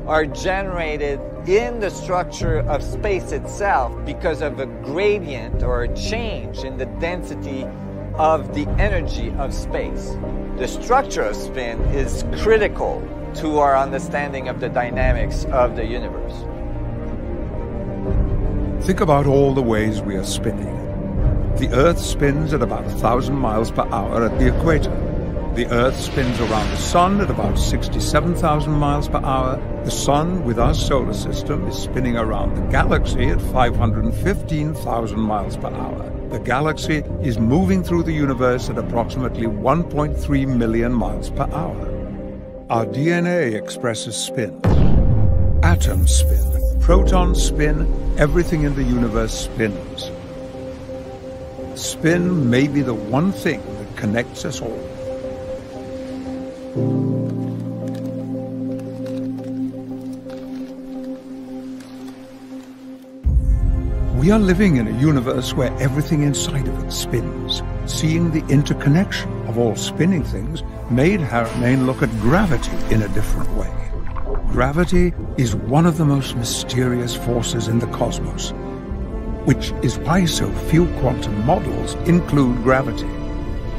are generated in the structure of space itself because of a gradient or a change in the density of the energy of space. The structure of spin is critical to our understanding of the dynamics of the universe.
Think about all the ways we are spinning. The Earth spins at about 1,000 miles per hour at the equator. The Earth spins around the Sun at about 67,000 miles per hour. The Sun, with our solar system, is spinning around the galaxy at 515,000 miles per hour. The galaxy is moving through the universe at approximately 1.3 million miles per hour. Our DNA expresses spin. Atoms spin, protons spin, everything in the universe spins. Spin may be the one thing that connects us all. We are living in a universe where everything inside of it spins. Seeing the interconnection of all spinning things made Haramein look at gravity in a different way. Gravity is one of the most mysterious forces in the cosmos, which is why so few quantum models include gravity.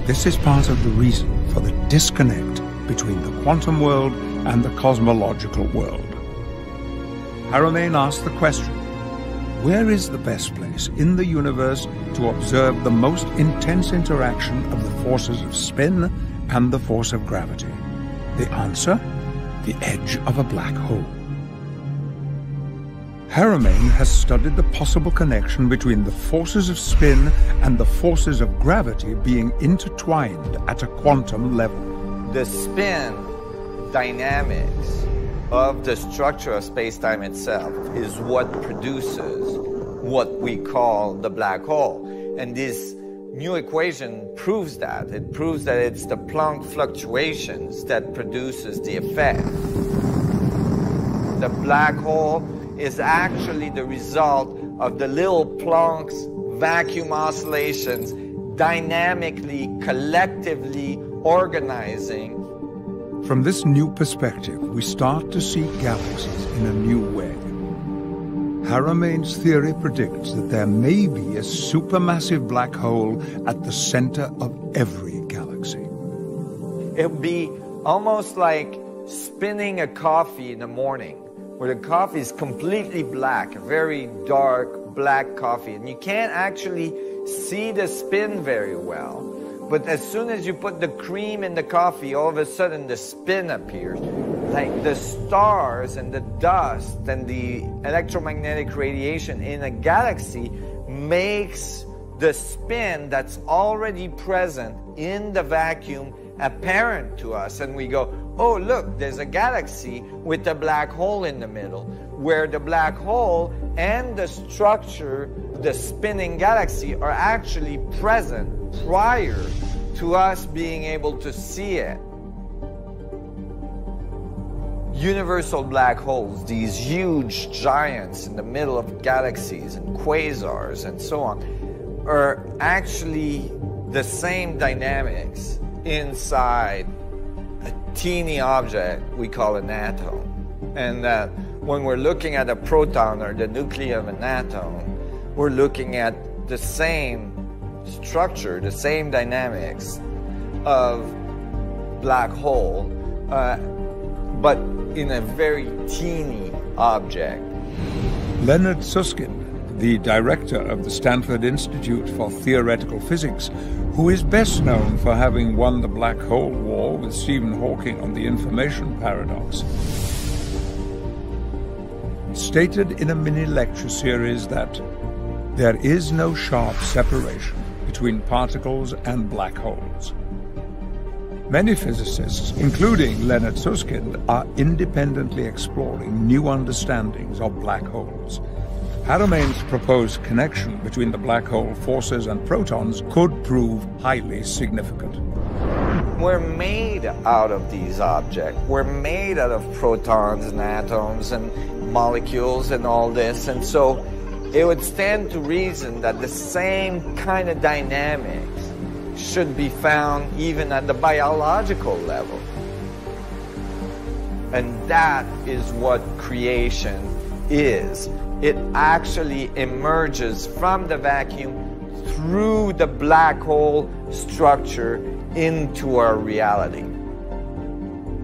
This is part of the reason for the disconnect between the quantum world and the cosmological world. Haramein asked the question, where is the best place in the universe to observe the most intense interaction of the forces of spin and the force of gravity? The answer? The edge of a black hole. Haramein has studied the possible connection between the forces of spin and the forces of gravity being intertwined at a quantum level.
The spin dynamics of the structure of space-time itself is what produces what we call the black hole. And this new equation proves that. It proves that it's the Planck fluctuations that produces the effect. The black hole is actually the result of the little Planck's vacuum oscillations dynamically, collectively organizing.
From this new perspective, we start to see galaxies in a new way. Haramein's theory predicts that there may be a supermassive black hole at the center of every galaxy.
It would be almost like spinning a coffee in the morning, where the coffee is completely black, a very dark black coffee, and you can't actually see the spin very well. But as soon as you put the cream in the coffee, all of a sudden the spin appears. Like the stars and the dust and the electromagnetic radiation in a galaxy makes the spin that's already present in the vacuum apparent to us. And we go, oh look, there's a galaxy with a black hole in the middle, where the black hole and the structure, the spinning galaxy, are actually present prior to us being able to see it. Universal black holes, these huge giants in the middle of galaxies and quasars and so on, are actually the same dynamics inside a teeny object we call an atom. And that when we're looking at a proton or the nucleus of an atom, we're looking at the same structure, the same dynamics of black hole, but in a very teeny object.
Leonard Susskind, the director of the Stanford Institute for Theoretical Physics, who is best known for having won the black hole war with Stephen Hawking on the information paradox, stated in a mini-lecture series that there is no sharp separation between particles and black holes. Many physicists, including Leonard Susskind, are independently exploring new understandings of black holes. Haramein's proposed connection between the black hole forces and protons could prove highly significant.
We're made out of these objects. We're made out of protons and atoms and molecules and all this. And so it would stand to reason that the same kind of dynamics should be found even at the biological level. And that is what creation is. It actually emerges from the vacuum through the black hole structure into our reality.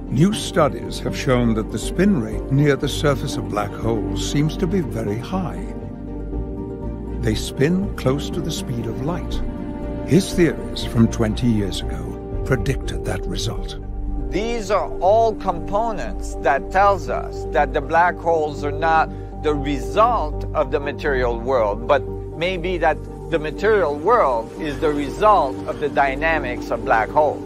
New studies have shown that the spin rate near the surface of black holes seems to be very high. They spin close to the speed of light. His theories from 20 years ago predicted that result.
These are all components that tells us that the black holes are not the result of the material world, but maybe that the material world is the result of the dynamics of black holes.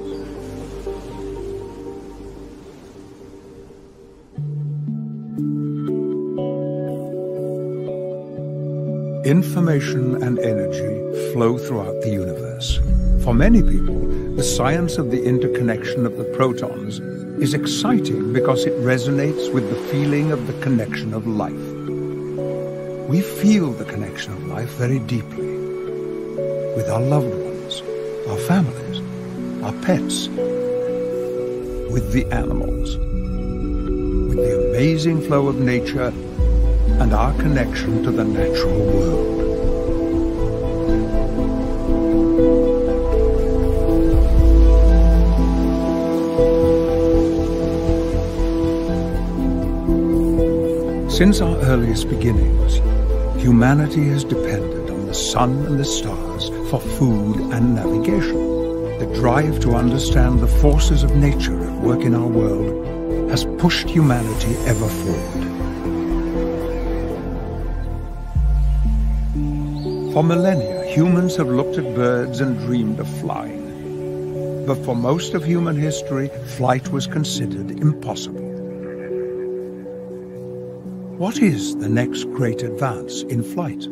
Information and energy flow throughout the universe. For many people, the science of the interconnection of the protons is exciting because it resonates with the feeling of the connection of life. We feel the connection of life very deeply with our loved ones, our families, our pets, with the animals, with the amazing flow of nature and our connection to the natural world. Since our earliest beginnings, humanity has depended on the sun and the stars for food and navigation. The drive to understand the forces of nature at work in our world has pushed humanity ever forward. For millennia, humans have looked at birds and dreamed of flying. But for most of human history, flight was considered impossible. What is the next great advance in flight?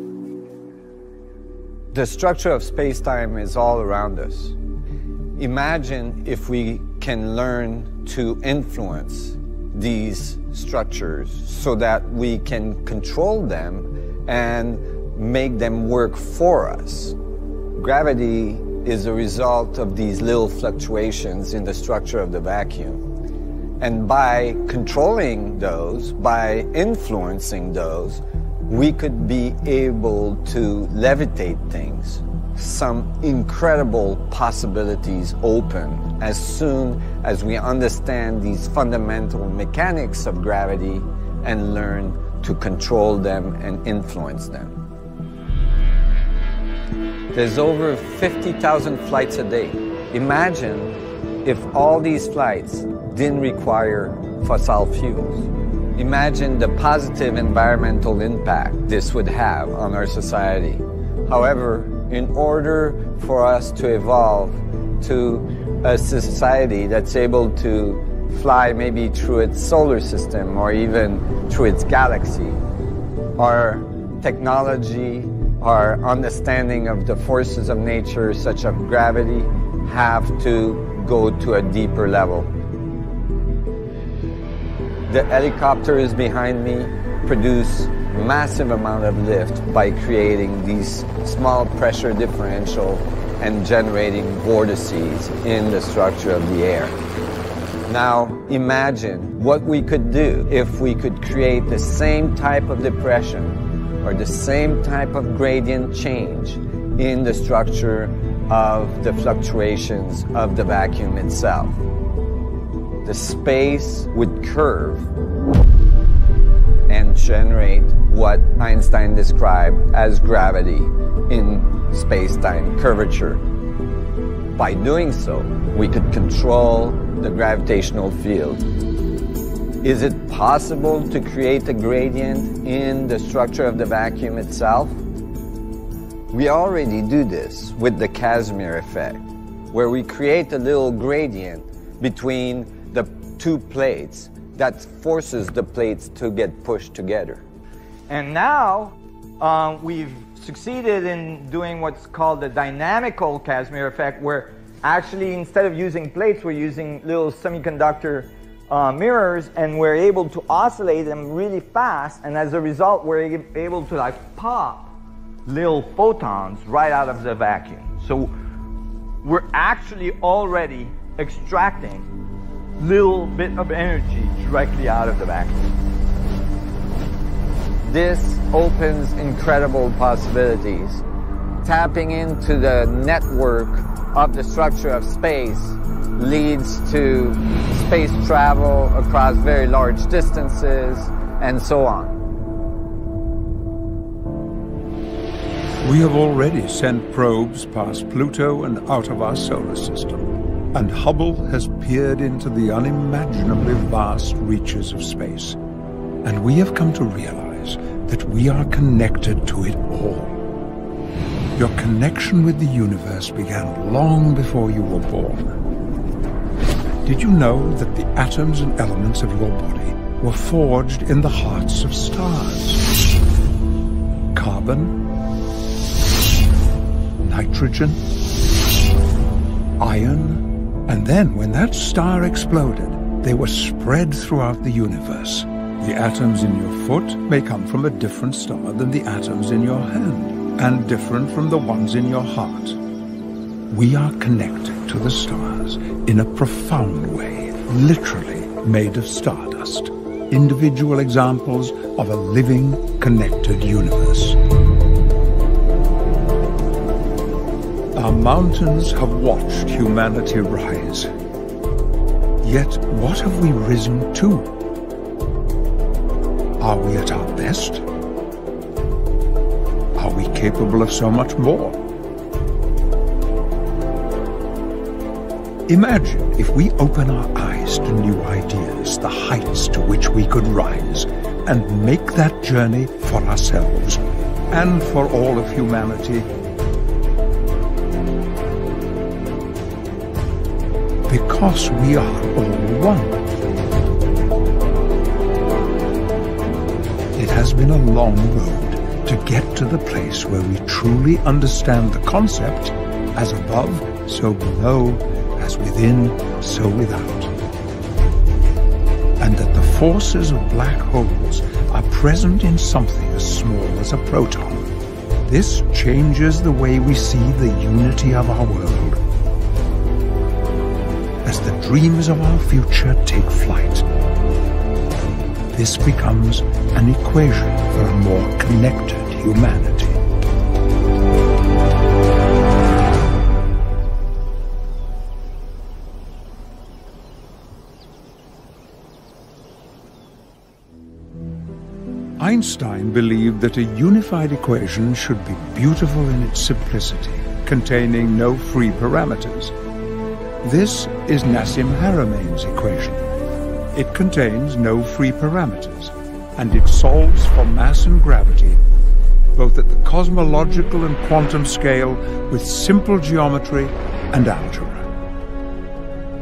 The structure of space-time is all around us. Imagine if we can learn to influence these structures so that we can control them and make them work for us. Gravity is a result of these little fluctuations in the structure of the vacuum. And by controlling those, by influencing those, we could be able to levitate things. Some incredible possibilities open as soon as we understand these fundamental mechanics of gravity and learn to control them and influence them. There's over 50,000 flights a day. Imagine if all these flights didn't require fossil fuels. Imagine the positive environmental impact this would have on our society. However, in order for us to evolve to a society that's able to fly maybe through its solar system or even through its galaxy, our technology, our understanding of the forces of nature, such as gravity, have to go to a deeper level. The helicopters behind me produce massive amount of lift by creating these small pressure differential and generating vortices in the structure of the air. Now imagine what we could do if we could create the same type of depression or the same type of gradient change in the structure of the fluctuations of the vacuum itself. The space would curve and generate what Einstein described as gravity in space-time curvature. By doing so, we could control the gravitational field. Is it possible to create a gradient in the structure of the vacuum itself? We already do this with the Casimir effect, where we create a little gradient between the two plates that forces the plates to get pushed together.
And now we've succeeded in doing what's called the dynamical Casimir effect, where actually instead of using plates, we're using little semiconductor mirrors, and we're able to oscillate them really fast, and as a result we're able to like pop little photons right out of the vacuum. So we're actually already extracting little bit of energy directly out of the vacuum.
This opens incredible possibilities. Tapping into the network of the structure of space leads to space travel across very large distances and so on.
We have already sent probes past Pluto and out of our solar system, and Hubble has peered into the unimaginably vast reaches of space. And we have come to realize that we are connected to it all. Your connection with the universe began long before you were born. Did you know that the atoms and elements of your body were forged in the hearts of stars? Carbon, nitrogen, iron, and then when that star exploded, they were spread throughout the universe. The atoms in your foot may come from a different star than the atoms in your hand, and different from the ones in your heart. We are connected to the stars in a profound way, literally made of stardust. Individual examples of a living, connected universe. Our mountains have watched humanity rise. Yet what have we risen to? Are we at our best? Are we capable of so much more? Imagine if we open our eyes to new ideas, the heights to which we could rise, and make that journey for ourselves and for all of humanity. Because we are all one. It has been a long road to get to the place where we truly understand the concept, as above, so below, as within, so without. And that the forces of black holes are present in something as small as a proton. This changes the way we see the unity of our world. As the dreams of our future take flight, this becomes an equation for a more connected humanity. Einstein believed that a unified equation should be beautiful in its simplicity, containing no free parameters. This is Nassim Haramein's equation. It contains no free parameters, and it solves for mass and gravity, both at the cosmological and quantum scale, with simple geometry and algebra.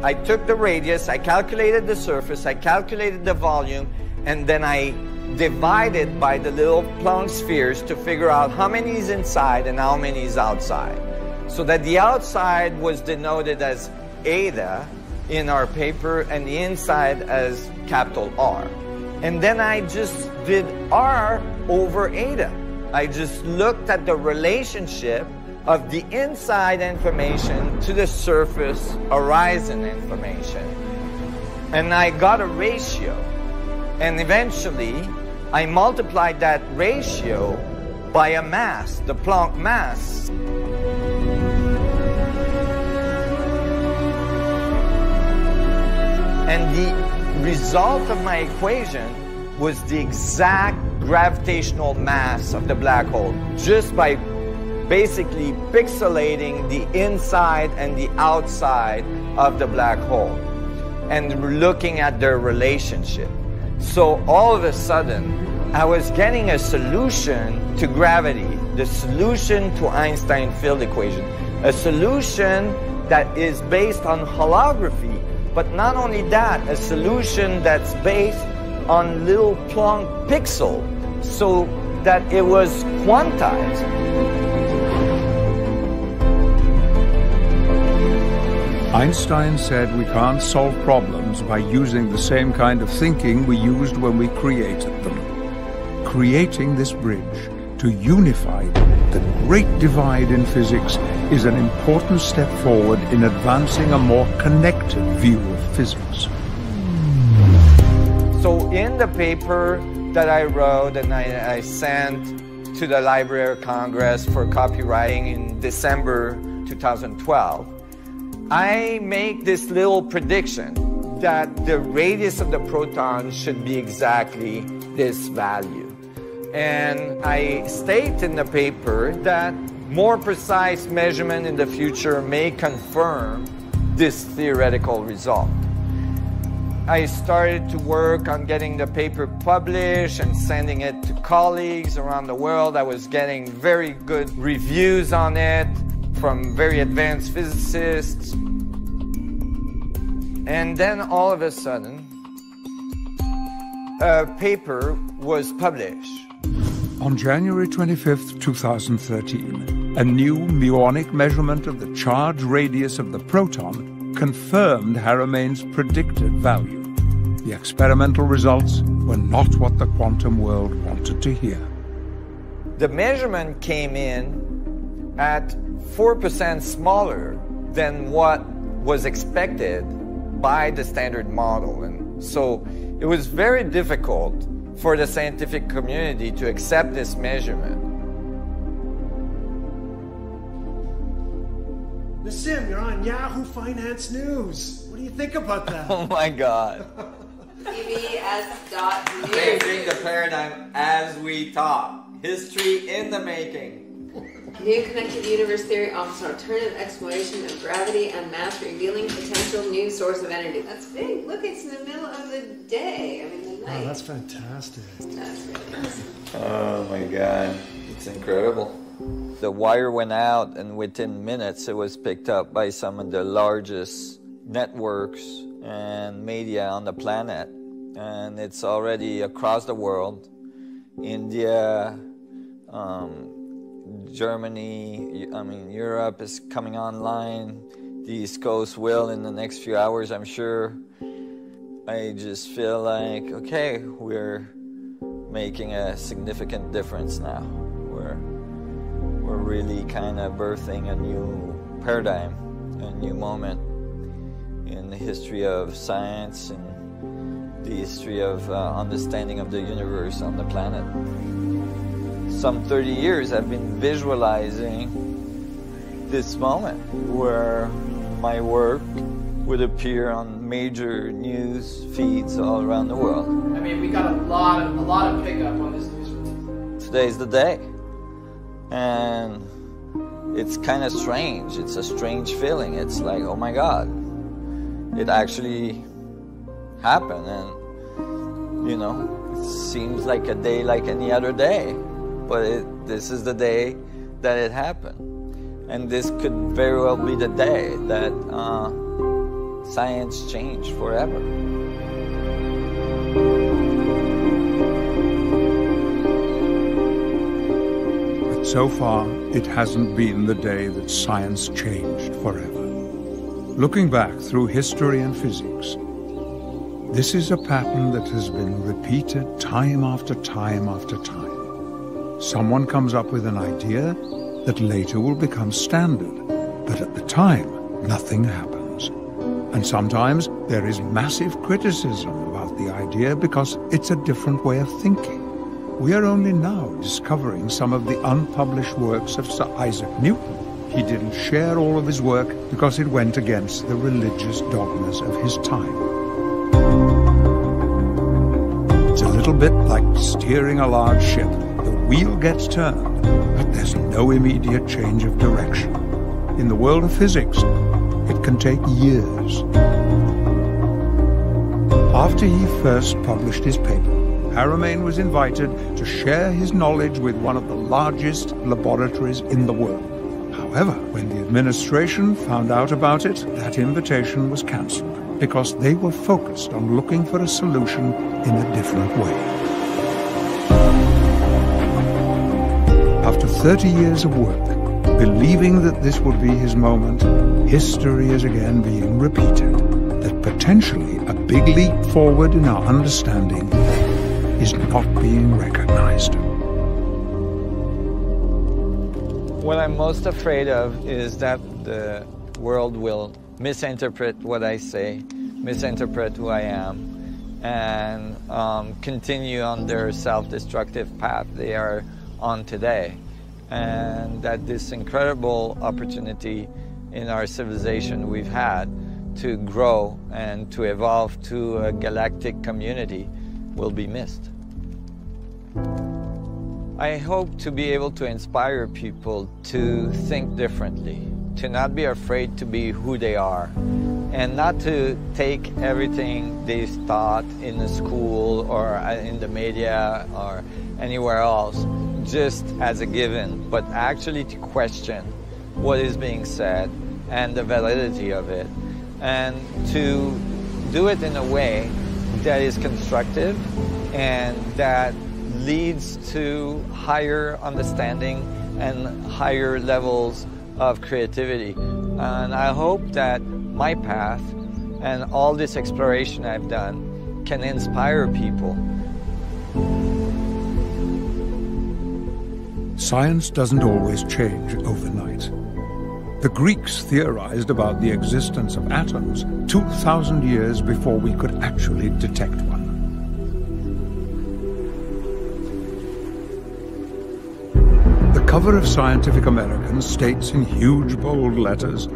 I took the radius, I calculated the surface, I calculated the volume, and then I divided by the little Planck spheres to figure out how many is inside and how many is outside. So that the outside was denoted as eta in our paper and the inside as capital R. And then I just did R over eta. I just looked at the relationship of the inside information to the surface horizon information. And I got a ratio. And eventually, I multiplied that ratio by a mass, the Planck mass. And the result of my equation was the exact gravitational mass of the black hole, just by basically pixelating the inside and the outside of the black hole and looking at their relationship. So all of a sudden, I was getting a solution to gravity, the solution to Einstein field equation, a solution that is based on holography, but not only that, a solution that's based on little Planck pixel, so that it was quantized.
Einstein said we can't solve problems by using the same kind of thinking we used when we created them. Creating this bridge to unify the great divide in physics is an important step forward in advancing a more connected view of physics.
So in the paper that I wrote and I sent to the Library of Congress for copywriting in December 2012, I make this little prediction that the radius of the proton should be exactly this value. And I state in the paper that more precise measurement in the future may confirm this theoretical result. I started to work on getting the paper published and sending it to colleagues around the world. I was getting very good reviews on it from very advanced physicists. And then all of a sudden, a paper was published.
On January 25th, 2013, a new muonic measurement of the charge radius of the proton confirmed Haramein's predicted value. The experimental results were not what the quantum world wanted to hear.
The measurement came in at 4% smaller than what was expected by the standard model. And so it was very difficult for the scientific community to accept this measurement.
Nassim, you're on Yahoo Finance News. What do you think about that?
Oh my God.
CBS.news.
Changing the paradigm as we talk. History in the making.
New connected universe theory offers an alternative explanation of gravity and mass, revealing potential new source of energy. That's big. Look, it's in the middle of the day. I mean, the night.
Oh, that's fantastic.
That's really awesome.
Oh my God. It's incredible. The wire went out, and within minutes it was picked up by some of the largest networks and media on the planet. And it's already across the world. India, Germany, Europe is coming online. The East Coast will in the next few hours, I'm sure. I just feel like, okay, we're making a significant difference now. We're really kind of birthing a new paradigm, a new moment in the history of science and the history of understanding of the universe on the planet. Some 30 years I've been visualizing this moment where my work would appear on major news feeds all around the world.
I mean, we got a lot of pickup on this news release.
Today's the day. And it's kind of strange. It's a strange feeling. It's like, oh my God,
it actually happened. And, you know, it seems like a day like any other day, but this is the day that it happened. And this could very well be the day that science changed forever.
But so far, it hasn't been the day that science changed forever. Looking back through history and physics, this is a pattern that has been repeated time after time after time. Someone comes up with an idea that later will become standard, but at the time, nothing happens. And sometimes there is massive criticism about the idea because it's a different way of thinking. We are only now discovering some of the unpublished works of Sir Isaac Newton. He didn't share all of his work because it went against the religious dogmas of his time. It's a little bit like steering a large ship. The wheel gets turned, but there's no immediate change of direction. In the world of physics, it can take years. After he first published his paper, Haramein was invited to share his knowledge with one of the largest laboratories in the world. However, when the administration found out about it, that invitation was cancelled because they were focused on looking for a solution in a different way. After 30 years of work, believing that this would be his moment, history is again being repeated, that potentially a big leap forward in our understanding is not being recognized.
What I'm most afraid of is that the world will misinterpret what I say, misinterpret who I am, and continue on their self-destructive path they are on today. And that this incredible opportunity in our civilization we've had to grow and to evolve to a galactic community will be missed. I hope to be able to inspire people to think differently, to not be afraid to be who they are, and not to take everything they've taught in the school or in the media or anywhere else just as a given, but actually to question what is being said and the validity of it, and to do it in a way that is constructive and that leads to higher understanding and higher levels of creativity. And I hope that my path and all this exploration I've done can inspire people.
Science doesn't always change overnight. The Greeks theorized about the existence of atoms 2,000 years before we could actually detect one. The cover of Scientific American states in huge bold letters,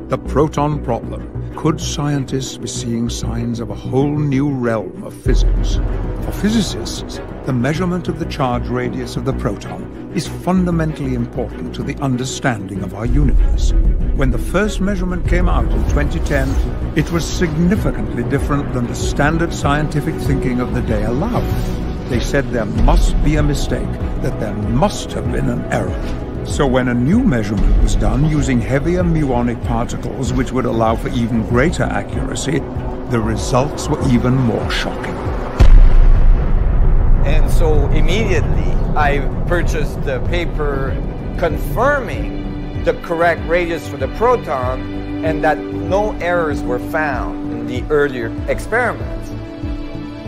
"The proton problem. Could scientists be seeing signs of a whole new realm of physics?" For physicists, the measurement of the charge radius of the proton is fundamentally important to the understanding of our universe. When the first measurement came out in 2010, it was significantly different than the standard scientific thinking of the day allowed. They said there must be a mistake, that there must have been an error. So when a new measurement was done using heavier muonic particles which would allow for even greater accuracy, the results were even more shocking.
And so immediately I purchased the paper confirming the correct radius for the proton and that no errors were found in the earlier experiments.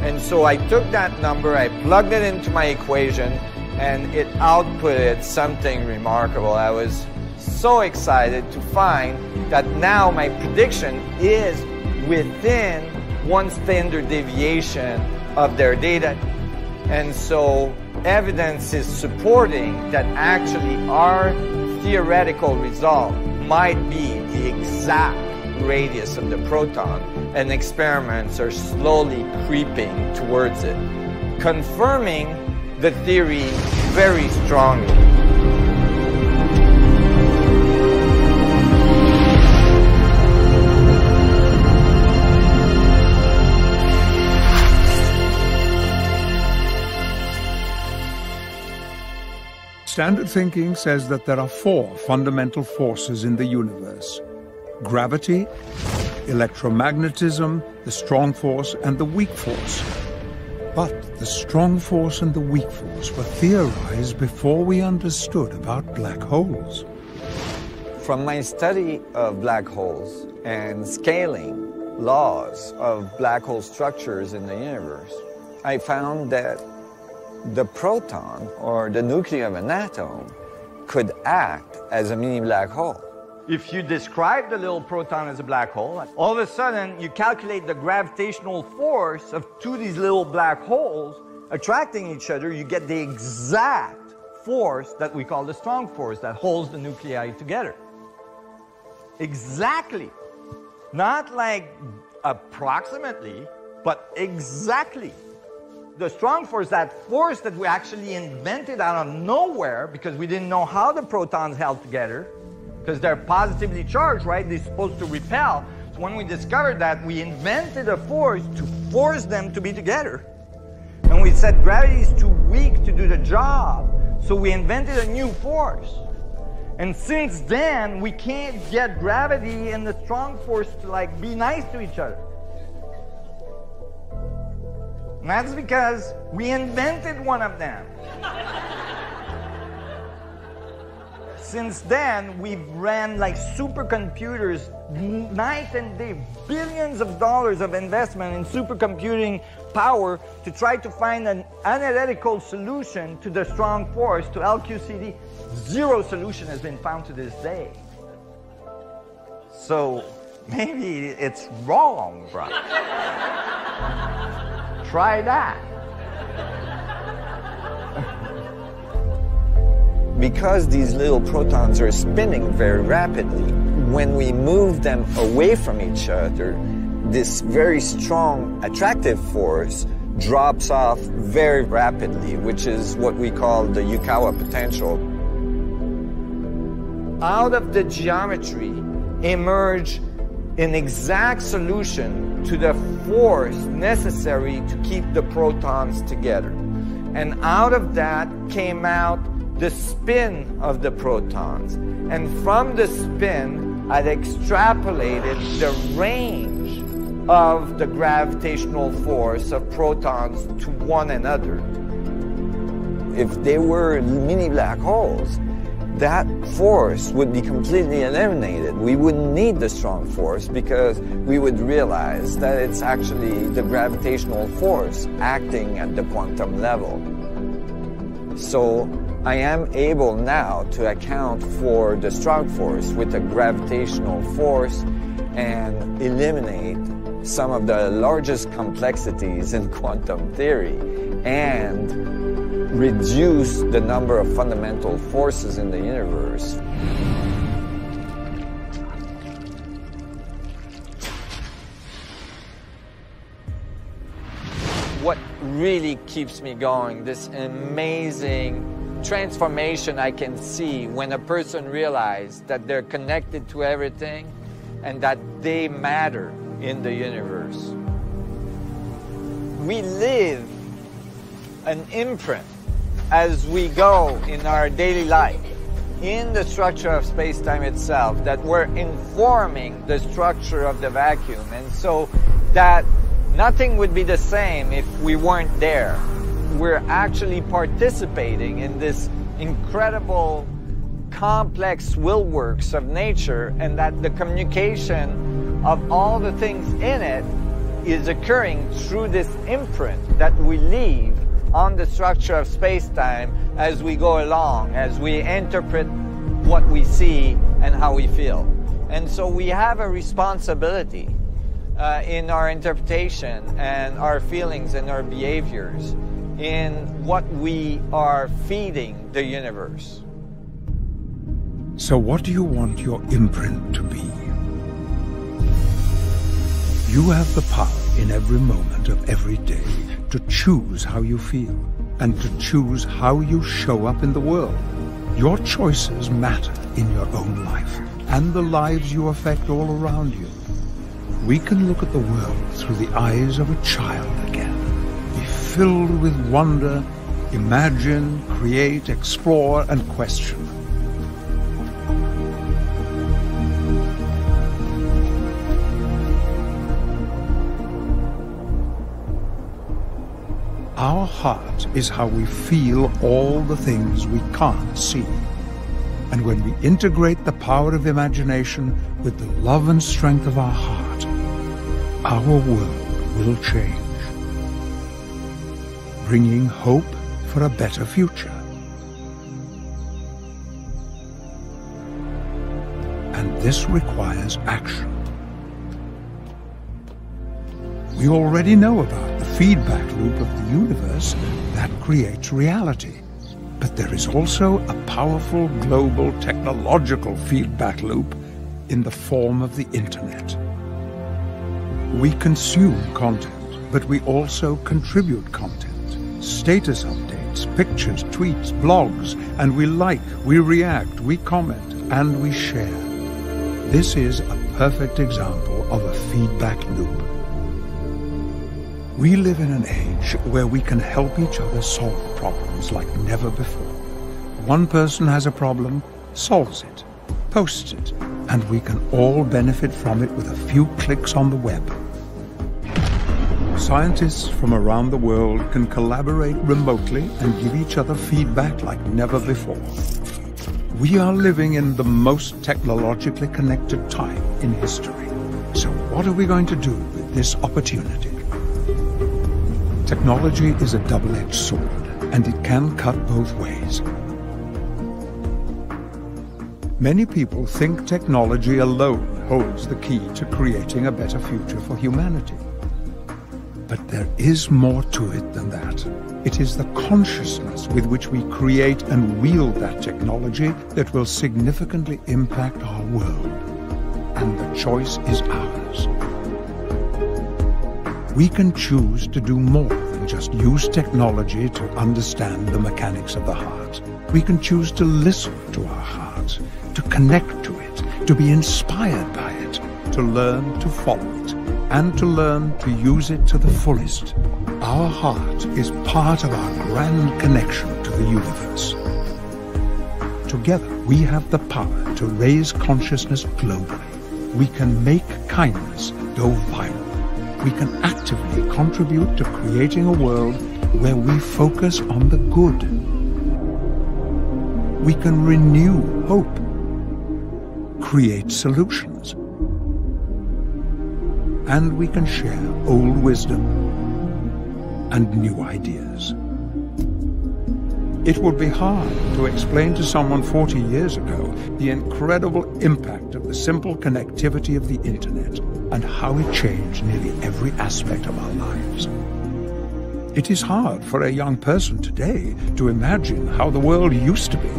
And so I took that number, I plugged it into my equation, and it outputted something remarkable. I was so excited to find that now my prediction is within one standard deviation of their data. And so evidence is supporting that actually our theoretical result might be the exact radius of the proton, and experiments are slowly creeping towards it, confirming the theory very strongly.
Standard thinking says that there are 4 fundamental forces in the universe: gravity, electromagnetism, the strong force, and the weak force. But the strong force and the weak force were theorized before we understood about black holes.
From my study of black holes and scaling laws of black hole structures in the universe, I found that the proton, or the nucleus of an atom, could act as a mini black hole.
If you describe the little proton as a black hole, all of a sudden you calculate the gravitational force of 2 of these little black holes attracting each other, you get the exact force that we call the strong force that holds the nuclei together. Exactly. Not like approximately, but exactly. The strong force, that force that we actually invented out of nowhere because we didn't know how the protons held together, because they're positively charged, right? They're supposed to repel. So when we discovered that, we invented a force to force them to be together. And we said gravity is too weak to do the job, so we invented a new force. And since then, we can't get gravity and the strong force to like be nice to each other. And that's because we invented one of them. Since then, we've ran like supercomputers night and day, billions of dollars of investment in supercomputing power to try to find an analytical solution to the strong force, to LQCD. 0 solution has been found to this day. So maybe it's wrong, bro. Try that.
Because these little protons are spinning very rapidly, when we move them away from each other, this very strong attractive force drops off very rapidly, which is what we call the Yukawa potential. Out of the geometry emerge an exact solution to the force necessary to keep the protons together. And out of that came out the spin of the protons. And from the spin, I'd extrapolated the range of the gravitational force of protons to one another. If they were mini black holes, that force would be completely eliminated. We wouldn't need the strong force because we would realize that it's actually the gravitational force acting at the quantum level. So I am able now to account for the strong force with the gravitational force and eliminate some of the largest complexities in quantum theory and reduce the number of fundamental forces in the universe. What really keeps me going, this amazing transformation I can see when a person realizes that they're connected to everything and that they matter in the universe. We live an imprint as we go in our daily life in the structure of space-time itself, that we're informing the structure of the vacuum, and so that nothing would be the same if we weren't there. We're actually participating in this incredible complex will works of nature, and that the communication of all the things in it is occurring through this imprint that we leave on the structure of space-time as we go along, as we interpret what we see and how we feel. And so we have a responsibility in our interpretation and our feelings and our behaviors in what we are feeding the universe.
So what do you want your imprint to be? You have the power in every moment of every day to choose how you feel and to choose how you show up in the world. Your choices matter in your own life and the lives you affect all around you. We can look at the world through the eyes of a child again, be filled with wonder Imagine, create, explore, and question. Our heart is how we feel all the things we can't see. And when we integrate the power of imagination with the love and strength of our heart, our world will change, bringing hope for a better future. And this requires action. We already know about the feedback loop of the universe that creates reality. But there is also a powerful global technological feedback loop in the form of the internet. We consume content, but we also contribute content. Status updates, pictures, tweets, blogs, and we like, we react, we comment, and we share. This is a perfect example of a feedback loop. We live in an age where we can help each other solve problems like never before. One person has a problem, solves it, posts it, and we can all benefit from it with a few clicks on the web. Scientists from around the world can collaborate remotely and give each other feedback like never before. We are living in the most technologically connected time in history. So what are we going to do with this opportunity? Technology is a double-edged sword, and it can cut both ways. Many people think technology alone holds the key to creating a better future for humanity. But there is more to it than that. It is the consciousness with which we create and wield that technology that will significantly impact our world. And the choice is ours. We can choose to do more than just use technology to understand the mechanics of the heart. We can choose to listen to our heart, to connect to it, to be inspired by it, to learn to follow it, and to learn to use it to the fullest. Our heart is part of our grand connection to the universe. Together, we have the power to raise consciousness globally. We can make kindness go viral. We can actively contribute to creating a world where we focus on the good. We can renew hope, create solutions, and we can share old wisdom and new ideas. It would be hard to explain to someone 40 years ago the incredible impact of the simple connectivity of the internet and how it changed nearly every aspect of our lives. It is hard for a young person today to imagine how the world used to be,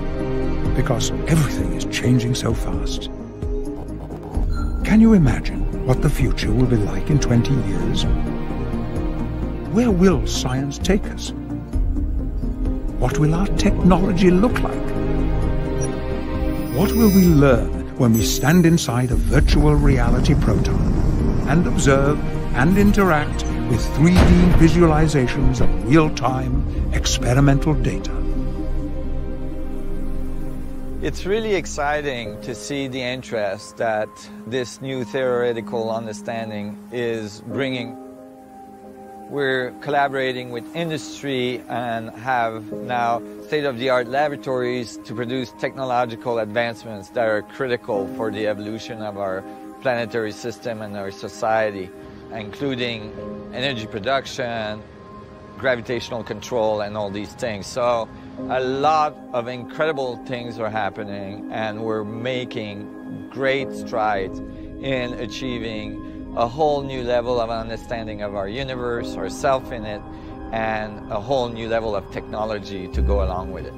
because everything is changing so fast. Can you imagine what the future will be like in 20 years? Where will science take us? What will our technology look like? What will we learn when we stand inside a virtual reality proton and observe and interact with 3D visualizations of real-time experimental data?
It's really exciting to see the interest that this new theoretical understanding is bringing. We're collaborating with industry and have now state-of-the-art laboratories to produce technological advancements that are critical for the evolution of our planetary system and our society, including energy production, gravitational control, and all these things. So a lot of incredible things are happening, and we're making great strides in achieving a whole new level of understanding of our universe, ourself in it, and a whole new level of technology to go along with it.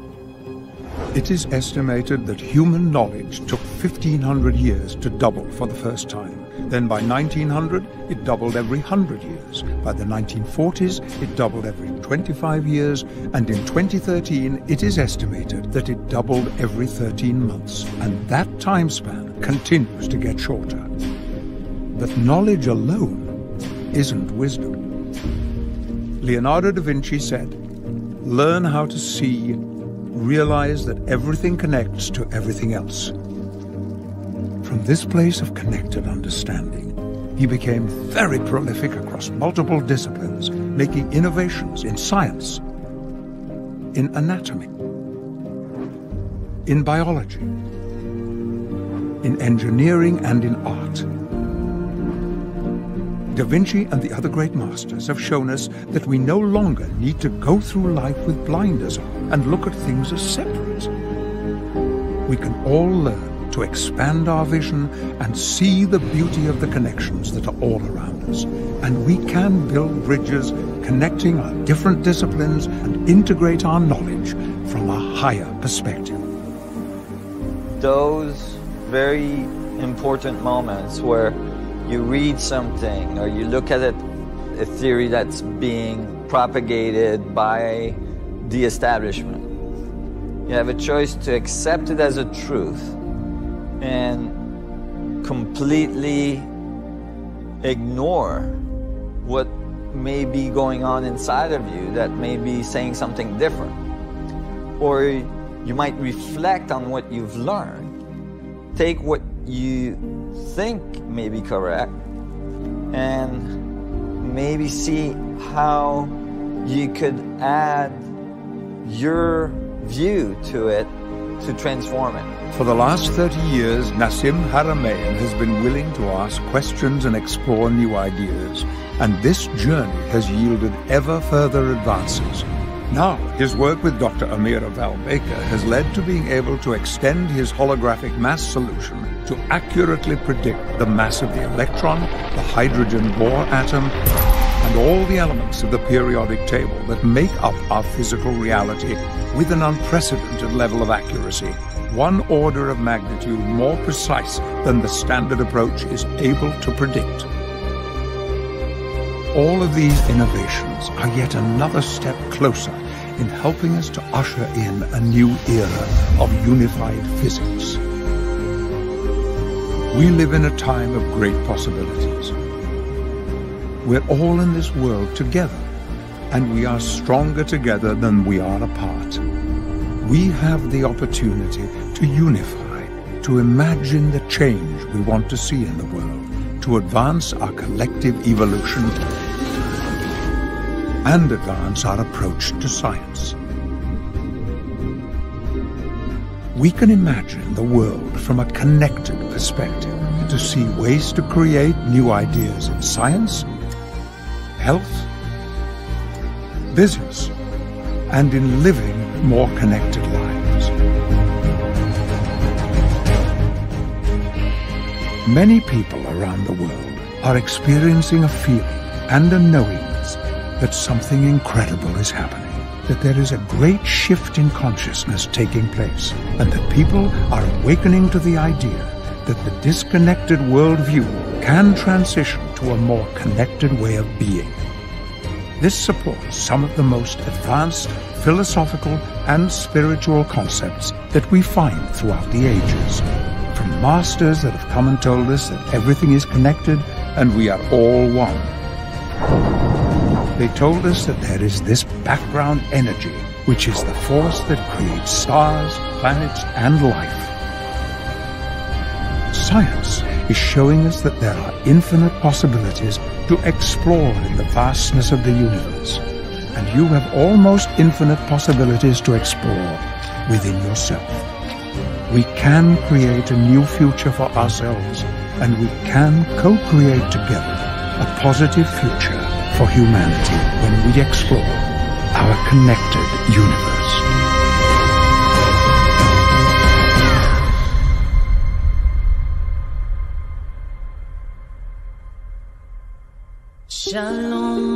It is estimated that human knowledge took 1,500 years to double for the first time. Then by 1900, it doubled every 100 years. By the 1940s, it doubled every 25 years. And in 2013, it is estimated that it doubled every 13 months. And that time span continues to get shorter. But knowledge alone isn't wisdom. Leonardo da Vinci said, learn how to see, realize that everything connects to everything else. From this place of connected understanding, he became very prolific across multiple disciplines, making innovations in science, in anatomy, in biology, in engineering and in art. Da Vinci and the other great masters have shown us that we no longer need to go through life with blinders on and look at things as separate. We can all learn to expand our vision and see the beauty of the connections that are all around us. And we can build bridges connecting our different disciplines and integrate our knowledge from a higher perspective.
Those very important moments where you read something or you look at it, a theory that's being propagated by the establishment. You have a choice to accept it as a truth and completely ignore what may be going on inside of you that may be saying something different. Or you might reflect on what you've learned, take what you think may be correct, and maybe see how you could add your view to it to transform it.
For the last 30 years, Nassim Haramein has been willing to ask questions and explore new ideas, and this journey has yielded ever further advances. Now, his work with Dr. Amir Baker has led to being able to extend his holographic mass solution to accurately predict the mass of the electron, the hydrogen Bohr atom, and all the elements of the periodic table that make up our physical reality with an unprecedented level of accuracy, 1 order of magnitude more precise than the standard approach is able to predict. All of these innovations are yet another step closer in helping us to usher in a new era of unified physics. We live in a time of great possibilities. We're all in this world together, and we are stronger together than we are apart. We have the opportunity to unify, to imagine the change we want to see in the world, to advance our collective evolution and advance our approach to science. We can imagine the world from a connected perspective to see ways to create new ideas in science, health, business, and in living more connected lives. Many people around the world are experiencing a feeling and a knowing that something incredible is happening, that there is a great shift in consciousness taking place, and that people are awakening to the idea that the disconnected worldview can transition to a more connected way of being. This supports some of the most advanced philosophical and spiritual concepts that we find throughout the ages, from masters that have come and told us that everything is connected and we are all one. They told us that there is this background energy, which is the force that creates stars, planets, and life. Science is showing us that there are infinite possibilities to explore in the vastness of the universe. And you have almost infinite possibilities to explore within yourself. We can create a new future for ourselves, and we can co-create together a positive future for humanity when we explore our connected universe.
Shalom